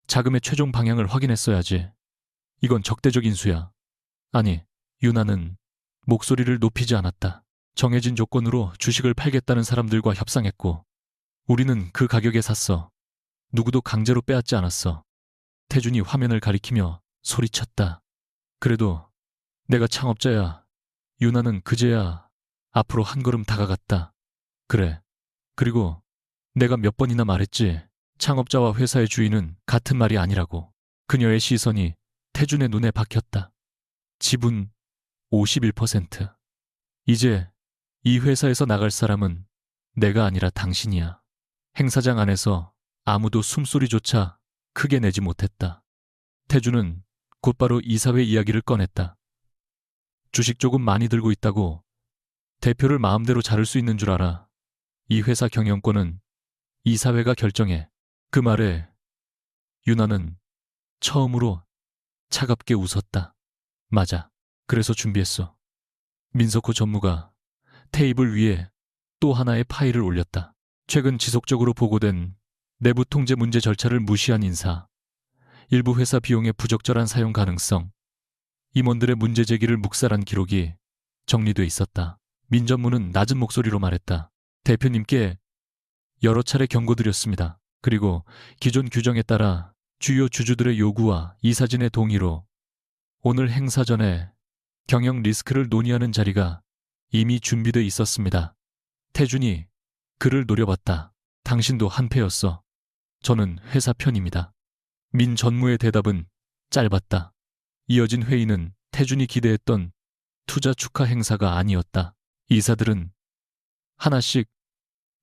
자금의 최종 방향을 확인했어야지. 이건 적대적인 수야. 아니, 유나는 목소리를 높이지 않았다. 정해진 조건으로 주식을 팔겠다는 사람들과 협상했고 우리는 그 가격에 샀어. 누구도 강제로 빼앗지 않았어. 태준이 화면을 가리키며 소리쳤다. 그래도 내가 창업자야. 유나는 그제야 앞으로 한 걸음 다가갔다. 그래. 그리고 내가 몇 번이나 말했지. 창업자와 회사의 주인은 같은 말이 아니라고. 그녀의 시선이 태준의 눈에 박혔다. 지분 51%. 이제 이 회사에서 나갈 사람은 내가 아니라 당신이야. 행사장 안에서 아무도 숨소리조차 크게 내지 못했다. 태준은 곧바로 이사회 이야기를 꺼냈다. 주식 조금 많이 들고 있다고 대표를 마음대로 자를 수 있는 줄 알아. 이 회사 경영권은 이사회가 결정해. 그 말에 유나는 처음으로 차갑게 웃었다. 맞아. 그래서 준비했어. 민석호 전무가 테이블 위에 또 하나의 파일을 올렸다. 최근 지속적으로 보고된 내부 통제 문제 절차를 무시한 인사, 일부 회사 비용의 부적절한 사용 가능성, 임원들의 문제 제기를 묵살한 기록이 정리돼 있었다. 민 전무는 낮은 목소리로 말했다. 대표님께 여러 차례 경고드렸습니다. 그리고 기존 규정에 따라 주요 주주들의 요구와 이사진의 동의로 오늘 행사 전에 경영 리스크를 논의하는 자리가 이미 준비돼 있었습니다. 태준이 그를 노려봤다. 당신도 한패였어. 저는 회사 편입니다. 민 전무의 대답은 짧았다. 이어진 회의는 태준이 기대했던 투자 축하 행사가 아니었다. 이사들은 하나씩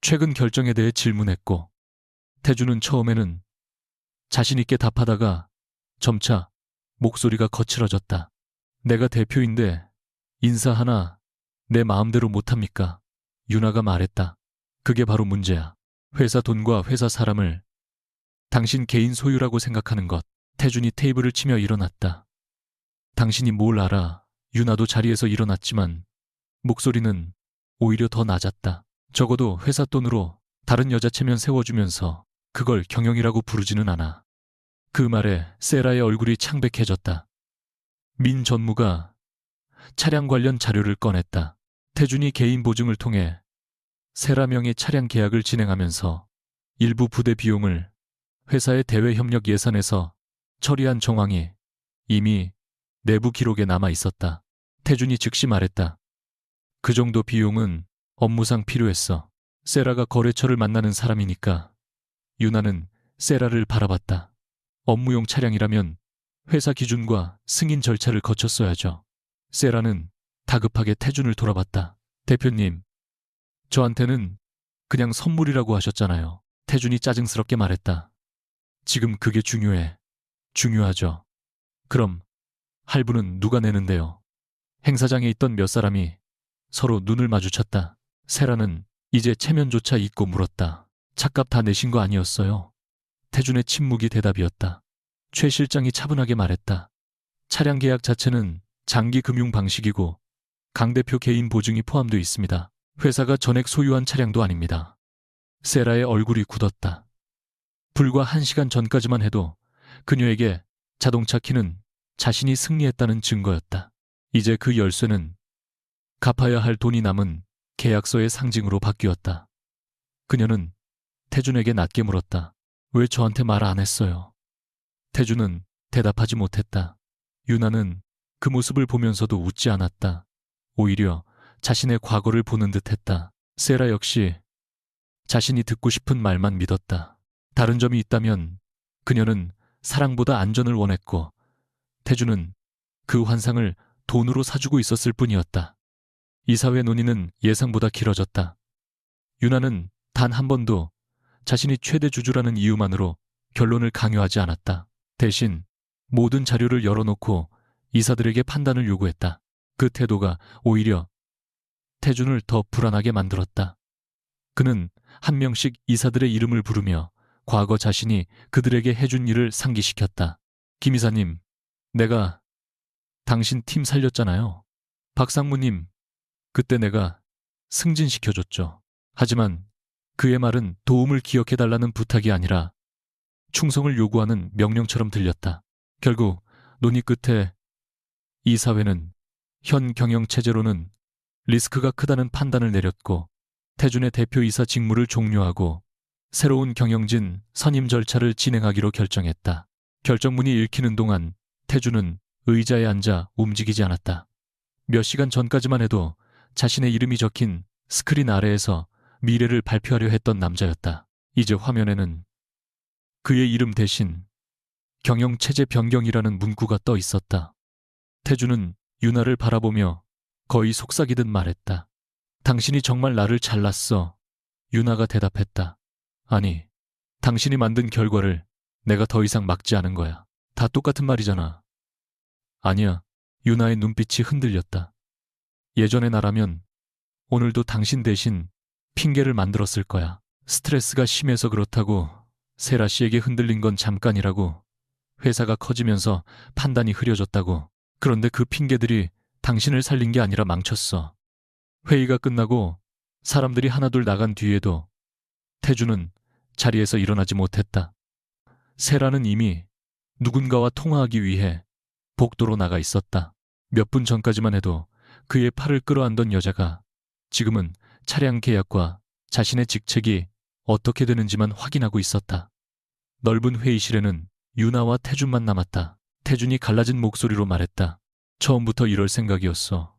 최근 결정에 대해 질문했고 태준은 처음에는 자신 있게 답하다가 점차 목소리가 거칠어졌다. 내가 대표인데 인사 하나 내 마음대로 못합니까? 유나가 말했다. 그게 바로 문제야. 회사 돈과 회사 사람을 당신 개인 소유라고 생각하는 것. 태준이 테이블을 치며 일어났다. 당신이 뭘 알아? 유나도 자리에서 일어났지만 목소리는 오히려 더 낮았다. 적어도 회사 돈으로 다른 여자 체면 세워주면서 그걸 경영이라고 부르지는 않아. 그 말에 세라의 얼굴이 창백해졌다. 민 전무가 차량 관련 자료를 꺼냈다. 태준이 개인 보증을 통해 세라명의 차량 계약을 진행하면서 일부 부대 비용을 회사의 대외 협력 예산에서 처리한 정황이 이미 내부 기록에 남아 있었다. 태준이 즉시 말했다. 그 정도 비용은 업무상 필요했어. 세라가 거래처를 만나는 사람이니까. 유나는 세라를 바라봤다. 업무용 차량이라면 회사 기준과 승인 절차를 거쳤어야죠. 세라는 다급하게 태준을 돌아봤다. 대표님, 저한테는 그냥 선물이라고 하셨잖아요. 태준이 짜증스럽게 말했다. 지금 그게 중요해. 중요하죠. 그럼 할부는 누가 내는데요? 행사장에 있던 몇 사람이 서로 눈을 마주쳤다. 세라는 이제 체면조차 잊고 물었다. 차값 다 내신 거 아니었어요? 태준의 침묵이 대답이었다. 최 실장이 차분하게 말했다. 차량 계약 자체는 장기 금융 방식이고 강 대표 개인 보증이 포함되어 있습니다. 회사가 전액 소유한 차량도 아닙니다. 세라의 얼굴이 굳었다. 불과 1시간 전까지만 해도 그녀에게 자동차 키는 자신이 승리했다는 증거였다. 이제 그 열쇠는 갚아야 할 돈이 남은 계약서의 상징으로 바뀌었다. 그녀는 태준에게 낮게 물었다. 왜 저한테 말 안 했어요? 태준은 대답하지 못했다. 유나는 그 모습을 보면서도 웃지 않았다. 오히려 자신의 과거를 보는 듯했다. 세라 역시 자신이 듣고 싶은 말만 믿었다. 다른 점이 있다면 그녀는 사랑보다 안전을 원했고 태준은 그 환상을 돈으로 사주고 있었을 뿐이었다. 이사회 논의는 예상보다 길어졌다. 유나는 단 한 번도 자신이 최대 주주라는 이유만으로 결론을 강요하지 않았다. 대신 모든 자료를 열어놓고 이사들에게 판단을 요구했다. 그 태도가 오히려 태준을 더 불안하게 만들었다. 그는 한 명씩 이사들의 이름을 부르며 과거 자신이 그들에게 해준 일을 상기시켰다. 김 이사님, 내가 당신 팀 살렸잖아요. 박상무님, 그때 내가 승진시켜줬죠. 하지만 그의 말은 도움을 기억해달라는 부탁이 아니라 충성을 요구하는 명령처럼 들렸다. 결국 논의 끝에 이사회는 현 경영체제로는 리스크가 크다는 판단을 내렸고 태준의 대표이사 직무를 종료하고 새로운 경영진 선임 절차를 진행하기로 결정했다. 결정문이 읽히는 동안 태준은 의자에 앉아 움직이지 않았다. 몇 시간 전까지만 해도 자신의 이름이 적힌 스크린 아래에서 미래를 발표하려 했던 남자였다. 이제 화면에는 그의 이름 대신 경영체제 변경이라는 문구가 떠 있었다. 태준은 유나를 바라보며 거의 속삭이듯 말했다. 당신이 정말 나를 잘랐어. 유나가 대답했다. 아니, 당신이 만든 결과를 내가 더 이상 막지 않은 거야. 다 똑같은 말이잖아. 아니야. 유나의 눈빛이 흔들렸다. 예전의 나라면 오늘도 당신 대신 핑계를 만들었을 거야. 스트레스가 심해서 그렇다고 세라 씨에게 흔들린 건 잠깐이라고. 회사가 커지면서 판단이 흐려졌다고. 그런데 그 핑계들이 당신을 살린 게 아니라 망쳤어. 회의가 끝나고 사람들이 하나둘 나간 뒤에도 태준은 자리에서 일어나지 못했다. 세라는 이미 누군가와 통화하기 위해 복도로 나가 있었다. 몇 분 전까지만 해도 그의 팔을 끌어안던 여자가 지금은 차량 계약과 자신의 직책이 어떻게 되는지만 확인하고 있었다. 넓은 회의실에는 유나와 태준만 남았다. 태준이 갈라진 목소리로 말했다. 처음부터 이럴 생각이었어.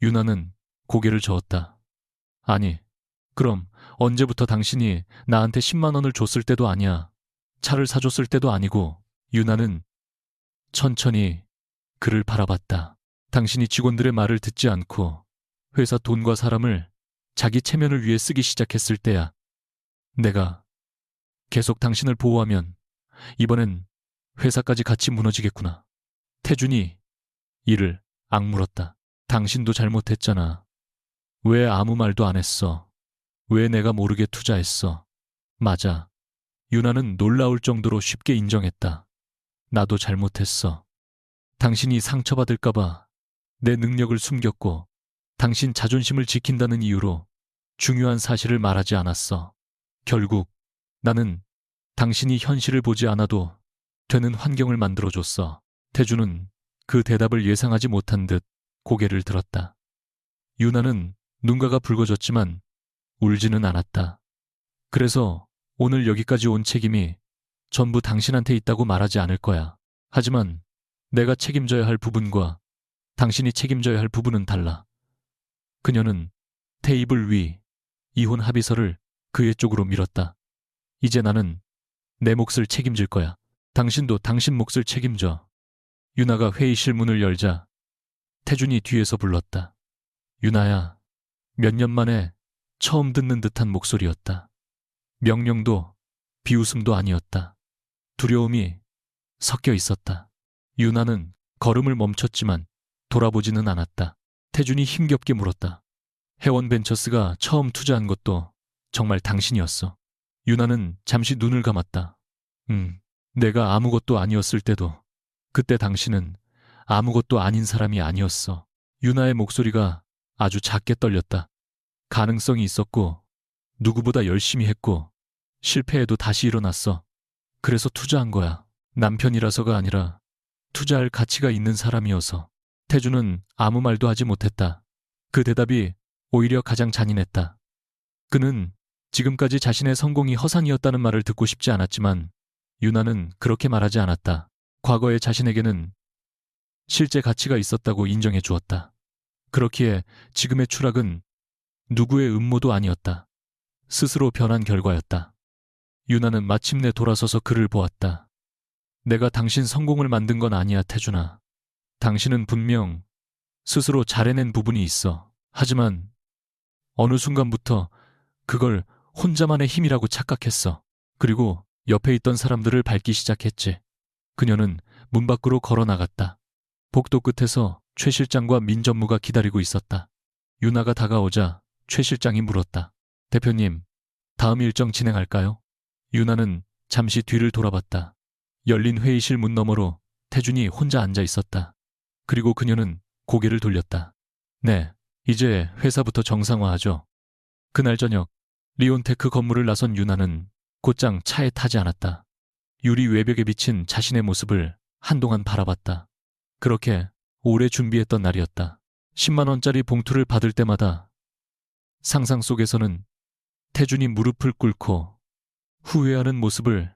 유나는 고개를 저었다. 아니, 그럼 언제부터 당신이 나한테 10만 원을 줬을 때도 아니야. 차를 사줬을 때도 아니고. 유나는 천천히 그를 바라봤다. 당신이 직원들의 말을 듣지 않고 회사 돈과 사람을 자기 체면을 위해 쓰기 시작했을 때야. 내가 계속 당신을 보호하면 이번엔 회사까지 같이 무너지겠구나. 태준이 이를 악물었다. 당신도 잘못했잖아. 왜 아무 말도 안 했어? 왜 내가 모르게 투자했어? 맞아. 유나는 놀라울 정도로 쉽게 인정했다. 나도 잘못했어. 당신이 상처받을까봐 내 능력을 숨겼고 당신 자존심을 지킨다는 이유로 중요한 사실을 말하지 않았어. 결국 나는 당신이 현실을 보지 않아도 되는 환경을 만들어줬어. 태준은 그 대답을 예상하지 못한 듯 고개를 들었다. 유나는 눈가가 붉어졌지만 울지는 않았다. 그래서 오늘 여기까지 온 책임이 전부 당신한테 있다고 말하지 않을 거야. 하지만 내가 책임져야 할 부분과 당신이 책임져야 할 부분은 달라. 그녀는 테이블 위 이혼 합의서를 그의 쪽으로 밀었다. 이제 나는 내 몫을 책임질 거야. 당신도 당신 몫을 책임져. 유나가 회의실 문을 열자 태준이 뒤에서 불렀다. 유나야. 몇 년 만에 처음 듣는 듯한 목소리였다. 명령도 비웃음도 아니었다. 두려움이 섞여 있었다. 유나는 걸음을 멈췄지만 돌아보지는 않았다. 태준이 힘겹게 물었다. 해원벤처스가 처음 투자한 것도 정말 당신이었어. 유나는 잠시 눈을 감았다. 내가 아무것도 아니었을 때도 그때 당신은 아무것도 아닌 사람이 아니었어. 유나의 목소리가 아주 작게 떨렸다. 가능성이 있었고 누구보다 열심히 했고 실패해도 다시 일어났어. 그래서 투자한 거야. 남편이라서가 아니라 투자할 가치가 있는 사람이어서. 태주는 아무 말도 하지 못했다. 그 대답이 오히려 가장 잔인했다. 그는 지금까지 자신의 성공이 허상이었다는 말을 듣고 싶지 않았지만 유나는 그렇게 말하지 않았다. 과거의 자신에게는 실제 가치가 있었다고 인정해 주었다. 그렇기에 지금의 추락은 누구의 음모도 아니었다. 스스로 변한 결과였다. 유나는 마침내 돌아서서 그를 보았다. 내가 당신 성공을 만든 건 아니야, 태준아. 당신은 분명 스스로 잘해낸 부분이 있어. 하지만 어느 순간부터 그걸 혼자만의 힘이라고 착각했어. 그리고 옆에 있던 사람들을 밟기 시작했지. 그녀는 문 밖으로 걸어 나갔다. 복도 끝에서 최 실장과 민 전무가 기다리고 있었다. 유나가 다가오자 최 실장이 물었다. 대표님, 다음 일정 진행할까요? 유나는 잠시 뒤를 돌아봤다. 열린 회의실 문 너머로 태준이 혼자 앉아 있었다. 그리고 그녀는 고개를 돌렸다. 네, 이제 회사부터 정상화하죠. 그날 저녁 리온테크 건물을 나선 유나는 곧장 차에 타지 않았다. 유리 외벽에 비친 자신의 모습을 한동안 바라봤다. 그렇게 오래 준비했던 날이었다. 10만 원짜리 봉투를 받을 때마다 상상 속에서는 태준이 무릎을 꿇고 후회하는 모습을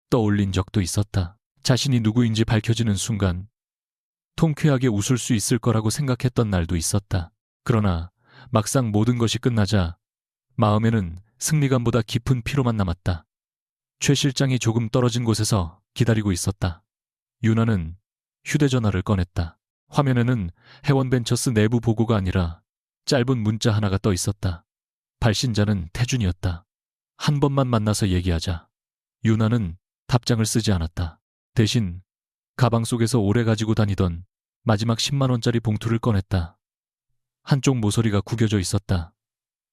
떠올린 적도 있었다. 자신이 누구인지 밝혀지는 순간 통쾌하게 웃을 수 있을 거라고 생각했던 날도 있었다. 그러나 막상 모든 것이 끝나자 마음에는 승리감보다 깊은 피로만 남았다. 최 실장이 조금 떨어진 곳에서 기다리고 있었다. 유나는 휴대전화를 꺼냈다. 화면에는 해원벤처스 내부 보고가 아니라 짧은 문자 하나가 떠 있었다. 발신자는 태준이었다. 한 번만 만나서 얘기하자. 유나는 답장을 쓰지 않았다. 대신 가방 속에서 오래 가지고 다니던 마지막 10만 원짜리 봉투를 꺼냈다. 한쪽 모서리가 구겨져 있었다.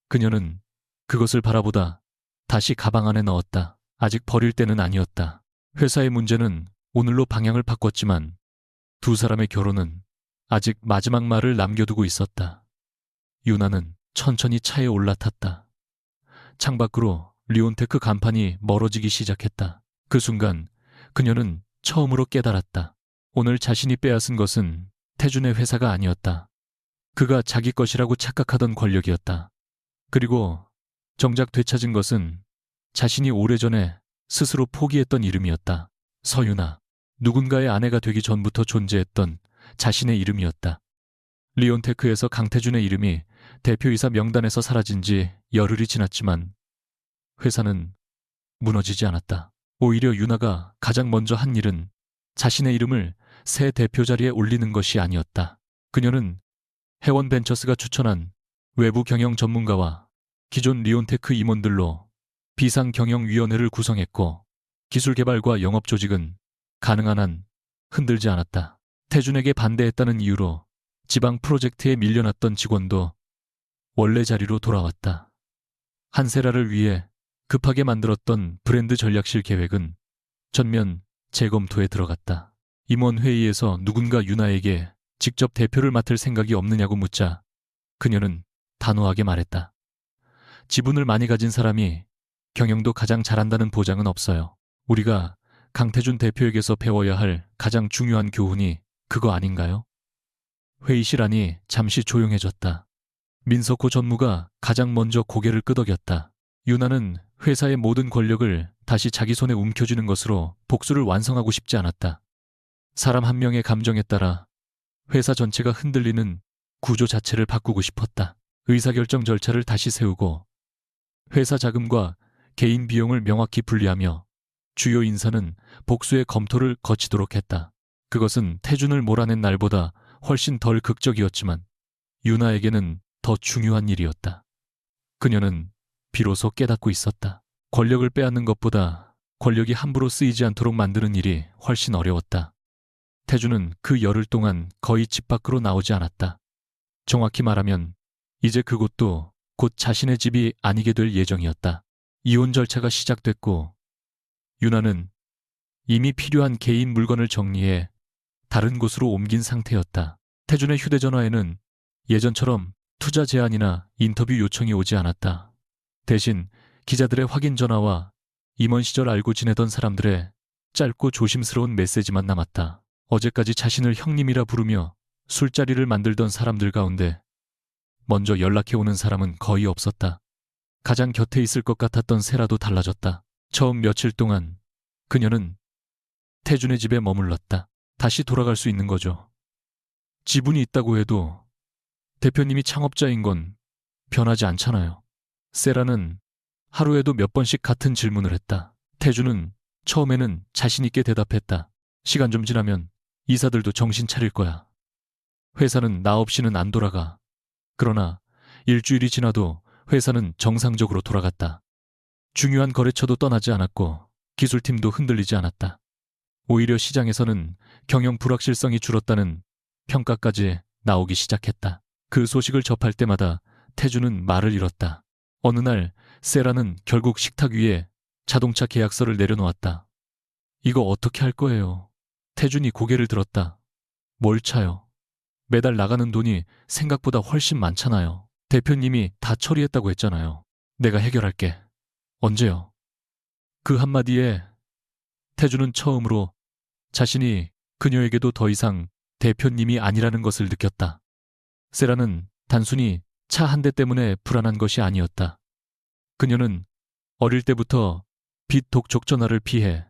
그녀는 그것을 바라보다 다시 가방 안에 넣었다. 아직 버릴 때는 아니었다. 회사의 문제는 오늘로 방향을 바꿨지만 두 사람의 결혼은 아직 마지막 말을 남겨두고 있었다. 유나는 천천히 차에 올라탔다. 창밖으로 리온테크 간판이 멀어지기 시작했다. 그 순간 그녀는 처음으로 깨달았다. 오늘 자신이 빼앗은 것은 태준의 회사가 아니었다. 그가 자기 것이라고 착각하던 권력이었다. 그리고 정작 되찾은 것은 자신이 오래전에 스스로 포기했던 이름이었다. 서유나. 누군가의 아내가 되기 전부터 존재했던 자신의 이름이었다. 리온테크에서 강태준의 이름이 대표이사 명단에서 사라진 지 열흘이 지났지만 회사는 무너지지 않았다. 오히려 유나가 가장 먼저 한 일은 자신의 이름을 새 대표 자리에 올리는 것이 아니었다. 그녀는 해원벤처스가 추천한 외부 경영 전문가와 기존 리온테크 임원들로 비상경영위원회를 구성했고 기술개발과 영업조직은 가능한 한 흔들지 않았다. 태준에게 반대했다는 이유로 지방 프로젝트에 밀려났던 직원도 원래 자리로 돌아왔다. 한세라를 위해 급하게 만들었던 브랜드 전략실 계획은 전면 재검토에 들어갔다. 임원회의에서 누군가 유나에게 직접 대표를 맡을 생각이 없느냐고 묻자 그녀는 단호하게 말했다. 지분을 많이 가진 사람이 경영도 가장 잘한다는 보장은 없어요. 우리가 강태준 대표에게서 배워야 할 가장 중요한 교훈이 그거 아닌가요? 회의실 안이 잠시 조용해졌다. 민석호 전무가 가장 먼저 고개를 끄덕였다. 유나는 회사의 모든 권력을 다시 자기 손에 움켜쥐는 것으로 복수를 완성하고 싶지 않았다. 사람 한 명의 감정에 따라 회사 전체가 흔들리는 구조 자체를 바꾸고 싶었다. 의사결정 절차를 다시 세우고 회사 자금과 개인 비용을 명확히 분리하며 주요 인사는 복수의 검토를 거치도록 했다. 그것은 태준을 몰아낸 날보다 훨씬 덜 극적이었지만 유나에게는 더 중요한 일이었다. 그녀는 비로소 깨닫고 있었다. 권력을 빼앗는 것보다 권력이 함부로 쓰이지 않도록 만드는 일이 훨씬 어려웠다. 태준은 그 열흘 동안 거의 집 밖으로 나오지 않았다. 정확히 말하면 이제 그곳도 곧 자신의 집이 아니게 될 예정이었다. 이혼 절차가 시작됐고 유나는 이미 필요한 개인 물건을 정리해 다른 곳으로 옮긴 상태였다. 태준의 휴대전화에는 예전처럼 투자 제안이나 인터뷰 요청이 오지 않았다. 대신 기자들의 확인 전화와 임원 시절 알고 지내던 사람들의 짧고 조심스러운 메시지만 남았다. 어제까지 자신을 형님이라 부르며 술자리를 만들던 사람들 가운데 먼저 연락해오는 사람은 거의 없었다. 가장 곁에 있을 것 같았던 세라도 달라졌다. 처음 며칠 동안 그녀는 태준의 집에 머물렀다. 다시 돌아갈 수 있는 거죠. 지분이 있다고 해도 대표님이 창업자인 건 변하지 않잖아요. 세라는 하루에도 몇 번씩 같은 질문을 했다. 태준은 처음에는 자신 있게 대답했다. 시간 좀 지나면 이사들도 정신 차릴 거야. 회사는 나 없이는 안 돌아가. 그러나 일주일이 지나도 회사는 정상적으로 돌아갔다. 중요한 거래처도 떠나지 않았고 기술팀도 흔들리지 않았다. 오히려 시장에서는 경영 불확실성이 줄었다는 평가까지 나오기 시작했다. 그 소식을 접할 때마다 태준은 말을 잃었다. 어느 날 세라는 결국 식탁 위에 자동차 계약서를 내려놓았다. 이거 어떻게 할 거예요? 태준이 고개를 들었다. 뭘 차요? 매달 나가는 돈이 생각보다 훨씬 많잖아요. 대표님이 다 처리했다고 했잖아요. 내가 해결할게. 언제요? 그 한마디에 태준은 처음으로 자신이 그녀에게도 더 이상 대표님이 아니라는 것을 느꼈다. 세라는 단순히 차 한 대 때문에 불안한 것이 아니었다. 그녀는 어릴 때부터 빚 독촉 전화를 피해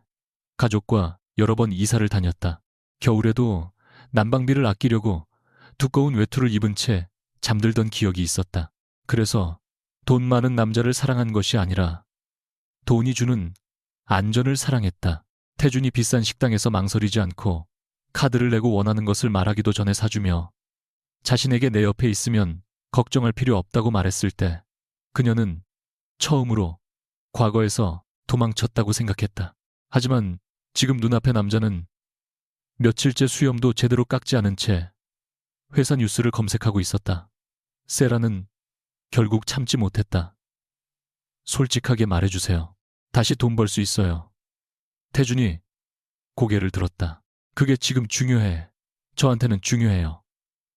가족과 여러 번 이사를 다녔다. 겨울에도 난방비를 아끼려고 두꺼운 외투를 입은 채 잠들던 기억이 있었다. 그래서 돈 많은 남자를 사랑한 것이 아니라 돈이 주는 안전을 사랑했다. 태준이 비싼 식당에서 망설이지 않고 카드를 내고 원하는 것을 말하기도 전에 사주며 자신에게 내 옆에 있으면 걱정할 필요 없다고 말했을 때 그녀는 처음으로 과거에서 도망쳤다고 생각했다. 하지만 지금 눈앞의 남자는 며칠째 수염도 제대로 깎지 않은 채 회사 뉴스를 검색하고 있었다. 세라는 결국 참지 못했다. 솔직하게 말해주세요. 다시 돈 벌 수 있어요. 태준이 고개를 들었다. 그게 지금 중요해. 저한테는 중요해요.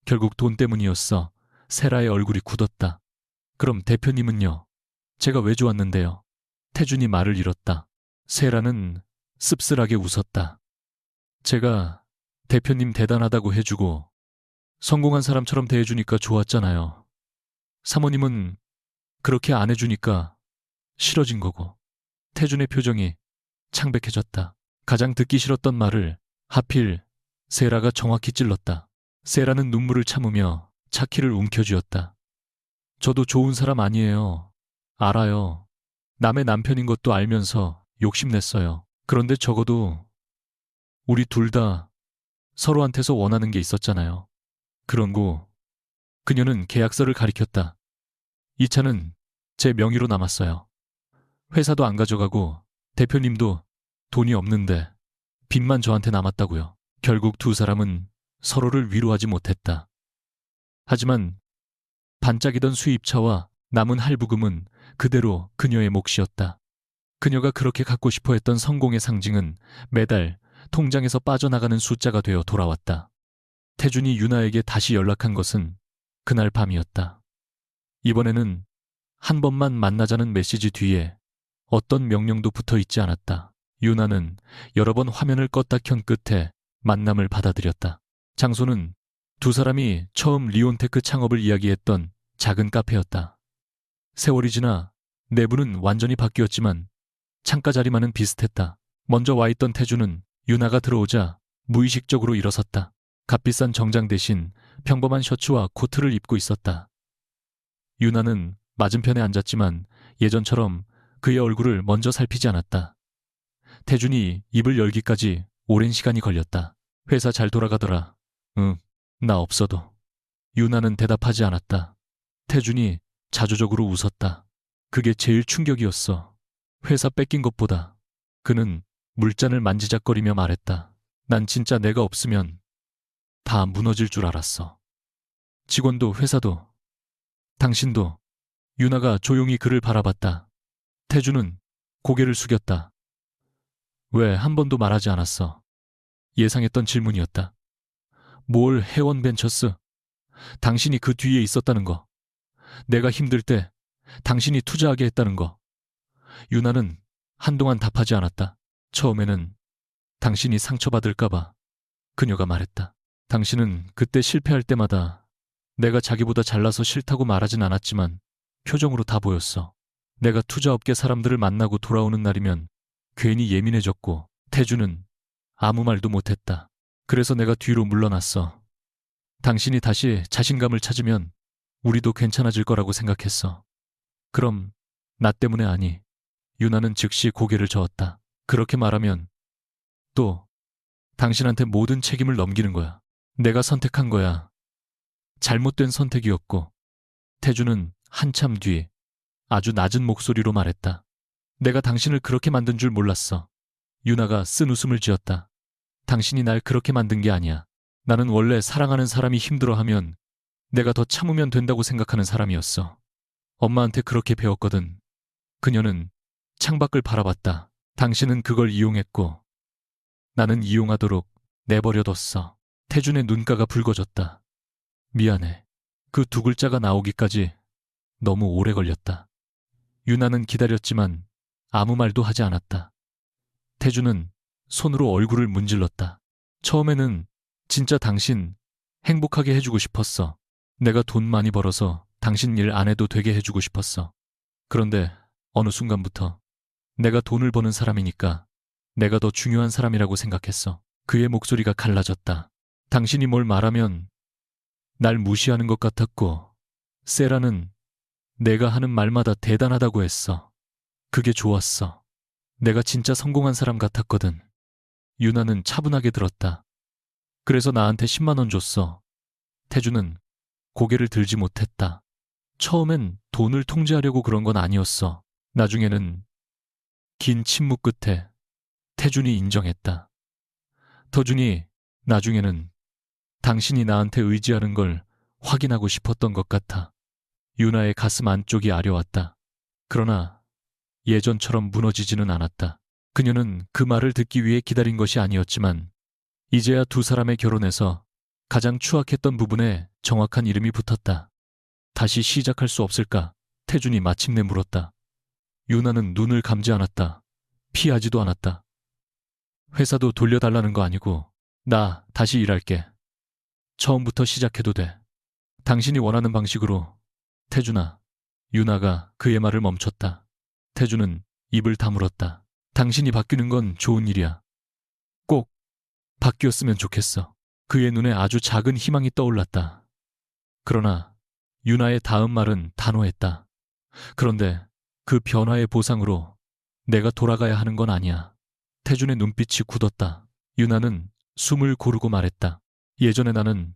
결국 돈 때문이었어. 세라의 얼굴이 굳었다. 그럼 대표님은요? 제가 왜 좋았는데요? 태준이 말을 잃었다. 세라는 씁쓸하게 웃었다. 제가 대표님 대단하다고 해주고 성공한 사람처럼 대해주니까 좋았잖아요. 사모님은 그렇게 안 해주니까 싫어진 거고. 태준의 표정이 창백해졌다. 가장 듣기 싫었던 말을 하필 세라가 정확히 찔렀다. 세라는 눈물을 참으며 차키를 움켜쥐었다. 저도 좋은 사람 아니에요. 알아요. 남의 남편인 것도 알면서 욕심냈어요. 그런데 적어도 우리 둘 다 서로한테서 원하는 게 있었잖아요. 그런고 그녀는 계약서를 가리켰다. 이 차는 제 명의로 남았어요. 회사도 안 가져가고 대표님도 돈이 없는데 빚만 저한테 남았다고요. 결국 두 사람은 서로를 위로하지 못했다. 하지만 반짝이던 수입차와 남은 할부금은 그대로 그녀의 몫이었다. 그녀가 그렇게 갖고 싶어 했던 성공의 상징은 매달 통장에서 빠져나가는 숫자가 되어 돌아왔다. 태준이 유나에게 다시 연락한 것은 그날 밤이었다. 이번에는 한 번만 만나자는 메시지 뒤에 어떤 명령도 붙어 있지 않았다. 유나는 여러 번 화면을 껐다 켠 끝에 만남을 받아들였다. 장소는 두 사람이 처음 리온테크 창업을 이야기했던 작은 카페였다. 세월이 지나 내부는 완전히 바뀌었지만 창가 자리만은 비슷했다. 먼저 와 있던 태준은 유나가 들어오자 무의식적으로 일어섰다. 값비싼 정장 대신 평범한 셔츠와 코트를 입고 있었다. 유나는 맞은편에 앉았지만 예전처럼 그의 얼굴을 먼저 살피지 않았다. 태준이 입을 열기까지 오랜 시간이 걸렸다. 회사 잘 돌아가더라. 응, 나 없어도. 유나는 대답하지 않았다. 태준이 자조적으로 웃었다. 그게 제일 충격이었어. 회사 뺏긴 것보다. 그는 물잔을 만지작거리며 말했다. 난 진짜 내가 없으면 다 무너질 줄 알았어. 직원도 회사도 당신도. 유나가 조용히 그를 바라봤다. 태준은 고개를 숙였다. 왜 한 번도 말하지 않았어? 예상했던 질문이었다. 뭘 해원 벤처스? 당신이 그 뒤에 있었다는 거. 내가 힘들 때 당신이 투자하게 했다는 거. 유나는 한동안 답하지 않았다. 처음에는 당신이 상처받을까봐 그녀가 말했다. 당신은 그때 실패할 때마다 내가 자기보다 잘나서 싫다고 말하진 않았지만 표정으로 다 보였어. 내가 투자업계 사람들을 만나고 돌아오는 날이면 괜히 예민해졌고 태주는 아무 말도 못했다. 그래서 내가 뒤로 물러났어. 당신이 다시 자신감을 찾으면 우리도 괜찮아질 거라고 생각했어. 그럼 나 때문에 아니. 유나는 즉시 고개를 저었다. 그렇게 말하면 또 당신한테 모든 책임을 넘기는 거야. 내가 선택한 거야. 잘못된 선택이었고. 태주는 한참 뒤 아주 낮은 목소리로 말했다. 내가 당신을 그렇게 만든 줄 몰랐어. 유나가 쓴 웃음을 지었다. 당신이 날 그렇게 만든 게 아니야. 나는 원래 사랑하는 사람이 힘들어하면 내가 더 참으면 된다고 생각하는 사람이었어. 엄마한테 그렇게 배웠거든. 그녀는 창밖을 바라봤다. 당신은 그걸 이용했고 나는 이용하도록 내버려뒀어. 태준의 눈가가 붉어졌다. 미안해. 그 두 글자가 나오기까지 너무 오래 걸렸다. 유나는 기다렸지만 아무 말도 하지 않았다. 태준은 손으로 얼굴을 문질렀다. 처음에는 진짜 당신 행복하게 해주고 싶었어. 내가 돈 많이 벌어서 당신 일 안 해도 되게 해주고 싶었어. 그런데 어느 순간부터 내가 돈을 버는 사람이니까 내가 더 중요한 사람이라고 생각했어. 그의 목소리가 갈라졌다. 당신이 뭘 말하면 날 무시하는 것 같았고 세라는 내가 하는 말마다 대단하다고 했어. 그게 좋았어. 내가 진짜 성공한 사람 같았거든. 유나는 차분하게 들었다. 그래서 나한테 10만 원 줬어. 태주는 고개를 들지 못했다. 처음엔 돈을 통제하려고 그런 건 아니었어. 나중에는 긴 침묵 끝에 태준이 인정했다. 터준이 나중에는 당신이 나한테 의지하는 걸 확인하고 싶었던 것 같아. 유나의 가슴 안쪽이 아려왔다. 그러나 예전처럼 무너지지는 않았다. 그녀는 그 말을 듣기 위해 기다린 것이 아니었지만 이제야 두 사람의 결혼에서 가장 추악했던 부분에 정확한 이름이 붙었다. 다시 시작할 수 없을까? 태준이 마침내 물었다. 유나는 눈을 감지 않았다. 피하지도 않았다. 회사도 돌려달라는 거 아니고 나 다시 일할게. 처음부터 시작해도 돼. 당신이 원하는 방식으로. 태준아. 유나가 그의 말을 멈췄다. 태준은 입을 다물었다. 당신이 바뀌는 건 좋은 일이야. 꼭 바뀌었으면 좋겠어. 그의 눈에 아주 작은 희망이 떠올랐다. 그러나 유나의 다음 말은 단호했다. 그런데 그 변화의 보상으로 내가 돌아가야 하는 건 아니야. 태준의 눈빛이 굳었다. 유나는 숨을 고르고 말했다. 예전에 나는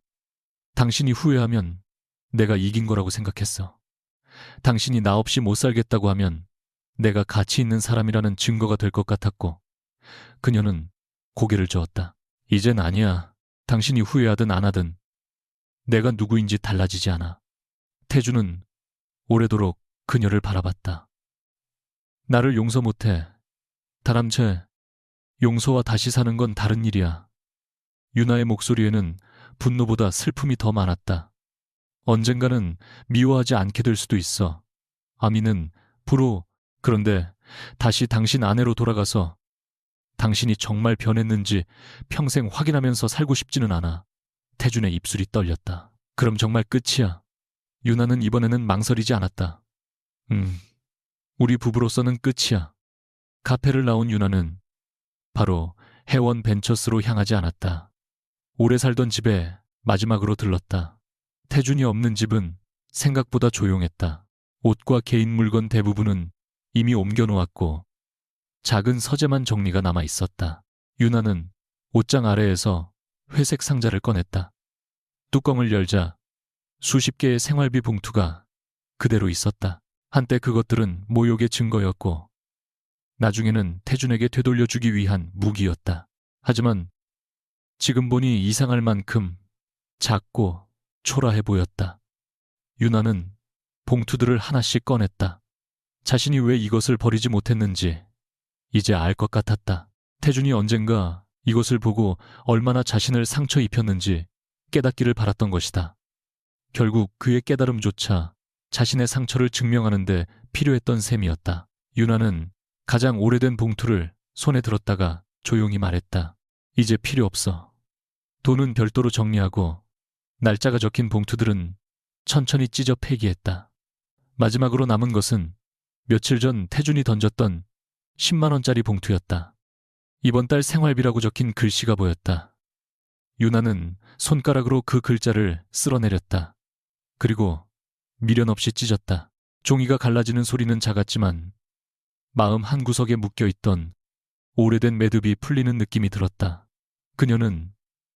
당신이 후회하면 내가 이긴 거라고 생각했어. 당신이 나 없이 못 살겠다고 하면 내가 가치 있는 사람이라는 증거가 될 것 같았고. 그녀는 고개를 저었다. 이젠 아니야. 당신이 후회하든 안 하든 내가 누구인지 달라지지 않아. 태주는 오래도록 그녀를 바라봤다. 나를 용서 못해. 다람채 용서와 다시 사는 건 다른 일이야. 유나의 목소리에는 분노보다 슬픔이 더 많았다. 언젠가는 미워하지 않게 될 수도 있어. 아미는 부로. 그런데 다시 당신 아내로 돌아가서 당신이 정말 변했는지 평생 확인하면서 살고 싶지는 않아. 태준의 입술이 떨렸다. 그럼 정말 끝이야. 유나는 이번에는 망설이지 않았다. 우리 부부로서는 끝이야. 카페를 나온 유나는 바로 해원 벤처스로 향하지 않았다. 오래 살던 집에 마지막으로 들렀다. 태준이 없는 집은 생각보다 조용했다. 옷과 개인 물건 대부분은 이미 옮겨놓았고 작은 서재만 정리가 남아 있었다. 유나는 옷장 아래에서 회색 상자를 꺼냈다. 뚜껑을 열자 수십 개의 생활비 봉투가 그대로 있었다. 한때 그것들은 모욕의 증거였고 나중에는 태준에게 되돌려주기 위한 무기였다. 하지만 지금 보니 이상할 만큼 작고 초라해 보였다. 유나는 봉투들을 하나씩 꺼냈다. 자신이 왜 이것을 버리지 못했는지 이제 알 것 같았다. 태준이 언젠가 이것을 보고 얼마나 자신을 상처 입혔는지 깨닫기를 바랐던 것이다. 결국 그의 깨달음조차 자신의 상처를 증명하는데 필요했던 셈이었다. 유나는 가장 오래된 봉투를 손에 들었다가 조용히 말했다. 이제 필요 없어. 돈은 별도로 정리하고 날짜가 적힌 봉투들은 천천히 찢어 폐기했다. 마지막으로 남은 것은 며칠 전 태준이 던졌던 10만 원짜리 봉투였다. 이번 달 생활비라고 적힌 글씨가 보였다. 유나는 손가락으로 그 글자를 쓸어내렸다. 그리고 미련 없이 찢었다. 종이가 갈라지는 소리는 작았지만 마음 한구석에 묶여있던 오래된 매듭이 풀리는 느낌이 들었다. 그녀는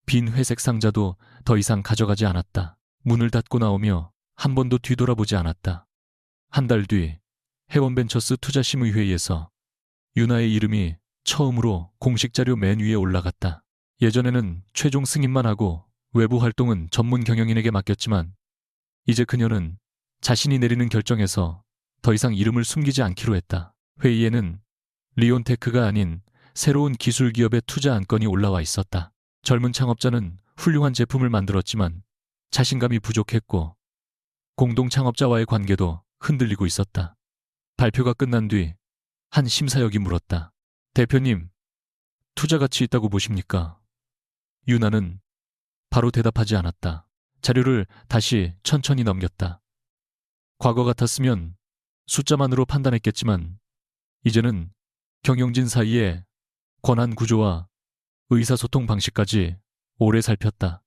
빈 회색 상자도 더 이상 가져가지 않았다. 문을 닫고 나오며 한 번도 뒤돌아보지 않았다. 한 달 뒤 해원벤처스 투자심의회의에서 유나의 이름이 처음으로 공식 자료 맨 위에 올라갔다. 예전에는 최종 승인만 하고 외부 활동은 전문 경영인에게 맡겼지만 이제 그녀는 자신이 내리는 결정에서 더 이상 이름을 숨기지 않기로 했다. 회의에는 리온테크가 아닌 새로운 기술 기업의 투자 안건이 올라와 있었다. 젊은 창업자는 훌륭한 제품을 만들었지만 자신감이 부족했고 공동 창업자와의 관계도 흔들리고 있었다. 발표가 끝난 뒤 한 심사역이 물었다. 대표님, 투자 가치 있다고 보십니까? 유나는 바로 대답하지 않았다. 자료를 다시 천천히 넘겼다. 과거 같았으면 숫자만으로 판단했겠지만 이제는 경영진 사이의 권한 구조와 의사소통 방식까지 오래 살폈다.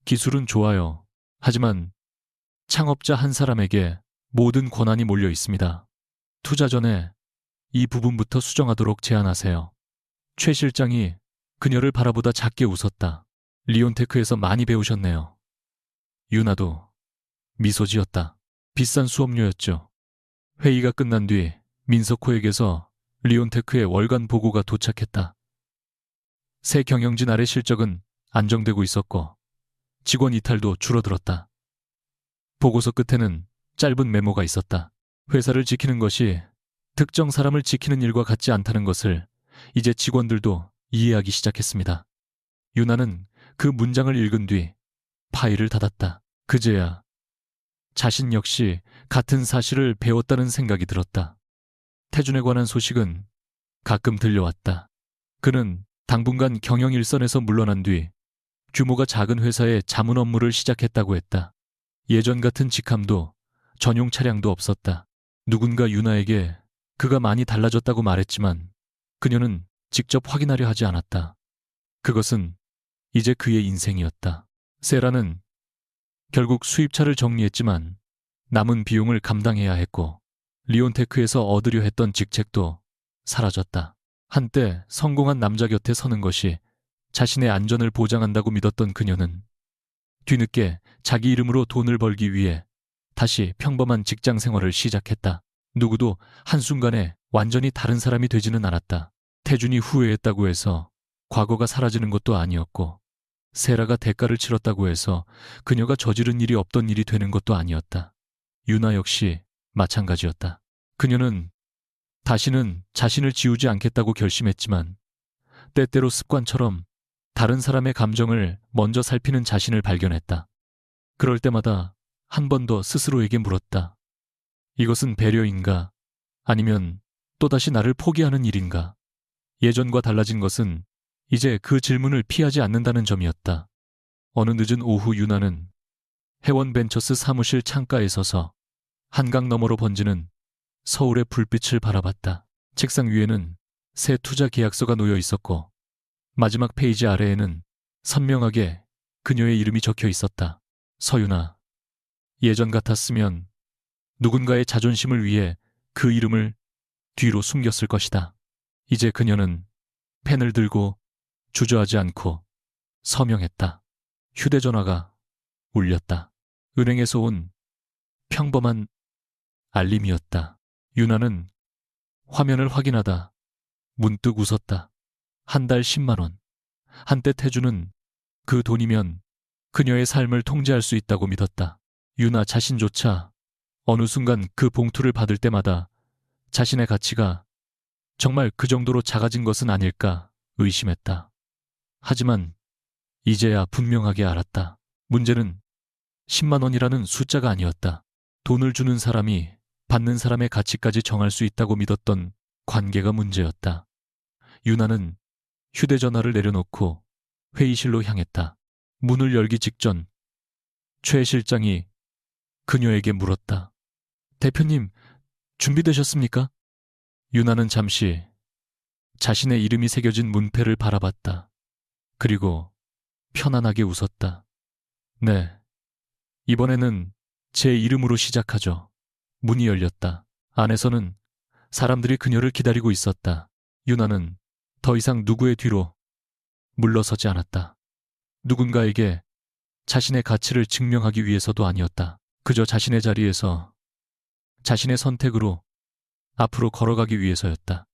기술은 좋아요. 하지만 창업자 한 사람에게 모든 권한이 몰려 있습니다. 투자 전에 이 부분부터 수정하도록 제안하세요. 최 실장이 그녀를 바라보다 작게 웃었다. 리온테크에서 많이 배우셨네요. 유나도 미소 지었다. 비싼 수업료였죠. 회의가 끝난 뒤 민석호에게서 리온테크의 월간 보고가 도착했다. 새 경영진 아래 실적은 안정되고 있었고 직원 이탈도 줄어들었다. 보고서 끝에는 짧은 메모가 있었다. 회사를 지키는 것이 특정 사람을 지키는 일과 같지 않다는 것을 이제 직원들도 이해하기 시작했습니다. 유나는 그 문장을 읽은 뒤 파일을 닫았다. 그제야 자신 역시 같은 사실을 배웠다는 생각이 들었다. 태준에 관한 소식은 가끔 들려왔다. 그는 당분간 경영 일선에서 물러난 뒤 규모가 작은 회사의 자문 업무를 시작했다고 했다. 예전 같은 직함도 전용 차량도 없었다. 누군가 유나에게 그가 많이 달라졌다고 말했지만 그녀는 직접 확인하려 하지 않았다. 그것은 이제 그의 인생이었다. 세라는 결국 수입차를 정리했지만 남은 비용을 감당해야 했고 리온테크에서 얻으려 했던 직책도 사라졌다. 한때 성공한 남자 곁에 서는 것이 자신의 안전을 보장한다고 믿었던 그녀는 뒤늦게 자기 이름으로 돈을 벌기 위해 다시 평범한 직장 생활을 시작했다. 누구도 한순간에 완전히 다른 사람이 되지는 않았다. 태준이 후회했다고 해서 과거가 사라지는 것도 아니었고 세라가 대가를 치렀다고 해서 그녀가 저지른 일이 없던 일이 되는 것도 아니었다. 유나 역시 마찬가지였다. 그녀는 다시는 자신을 지우지 않겠다고 결심했지만 때때로 습관처럼 다른 사람의 감정을 먼저 살피는 자신을 발견했다. 그럴 때마다 한 번 더 스스로에게 물었다. 이것은 배려인가? 아니면 또다시 나를 포기하는 일인가? 예전과 달라진 것은 이제 그 질문을 피하지 않는다는 점이었다. 어느 늦은 오후 유나는 해원벤처스 사무실 창가에 서서 한강 너머로 번지는 서울의 불빛을 바라봤다. 책상 위에는 새 투자 계약서가 놓여 있었고 마지막 페이지 아래에는 선명하게 그녀의 이름이 적혀 있었다. 서유나. 예전 같았으면 누군가의 자존심을 위해 그 이름을 뒤로 숨겼을 것이다. 이제 그녀는 펜을 들고 주저하지 않고 서명했다. 휴대전화가 울렸다. 은행에서 온 평범한 알림이었다. 유나는 화면을 확인하다 문득 웃었다. 한 달 10만 원. 한때 태주는 그 돈이면 그녀의 삶을 통제할 수 있다고 믿었다. 유나 자신조차 어느 순간 그 봉투를 받을 때마다 자신의 가치가 정말 그 정도로 작아진 것은 아닐까 의심했다. 하지만 이제야 분명하게 알았다. 문제는 10만 원이라는 숫자가 아니었다. 돈을 주는 사람이 받는 사람의 가치까지 정할 수 있다고 믿었던 관계가 문제였다. 유나는 휴대전화를 내려놓고 회의실로 향했다. 문을 열기 직전 최 실장이 그녀에게 물었다. 대표님, 준비되셨습니까? 유나는 잠시 자신의 이름이 새겨진 문패를 바라봤다. 그리고 편안하게 웃었다. 네, 이번에는 제 이름으로 시작하죠. 문이 열렸다. 안에서는 사람들이 그녀를 기다리고 있었다. 유나는 더 이상 누구의 뒤로 물러서지 않았다. 누군가에게 자신의 가치를 증명하기 위해서도 아니었다. 그저 자신의 자리에서 자신의 선택으로 앞으로 걸어가기 위해서였다.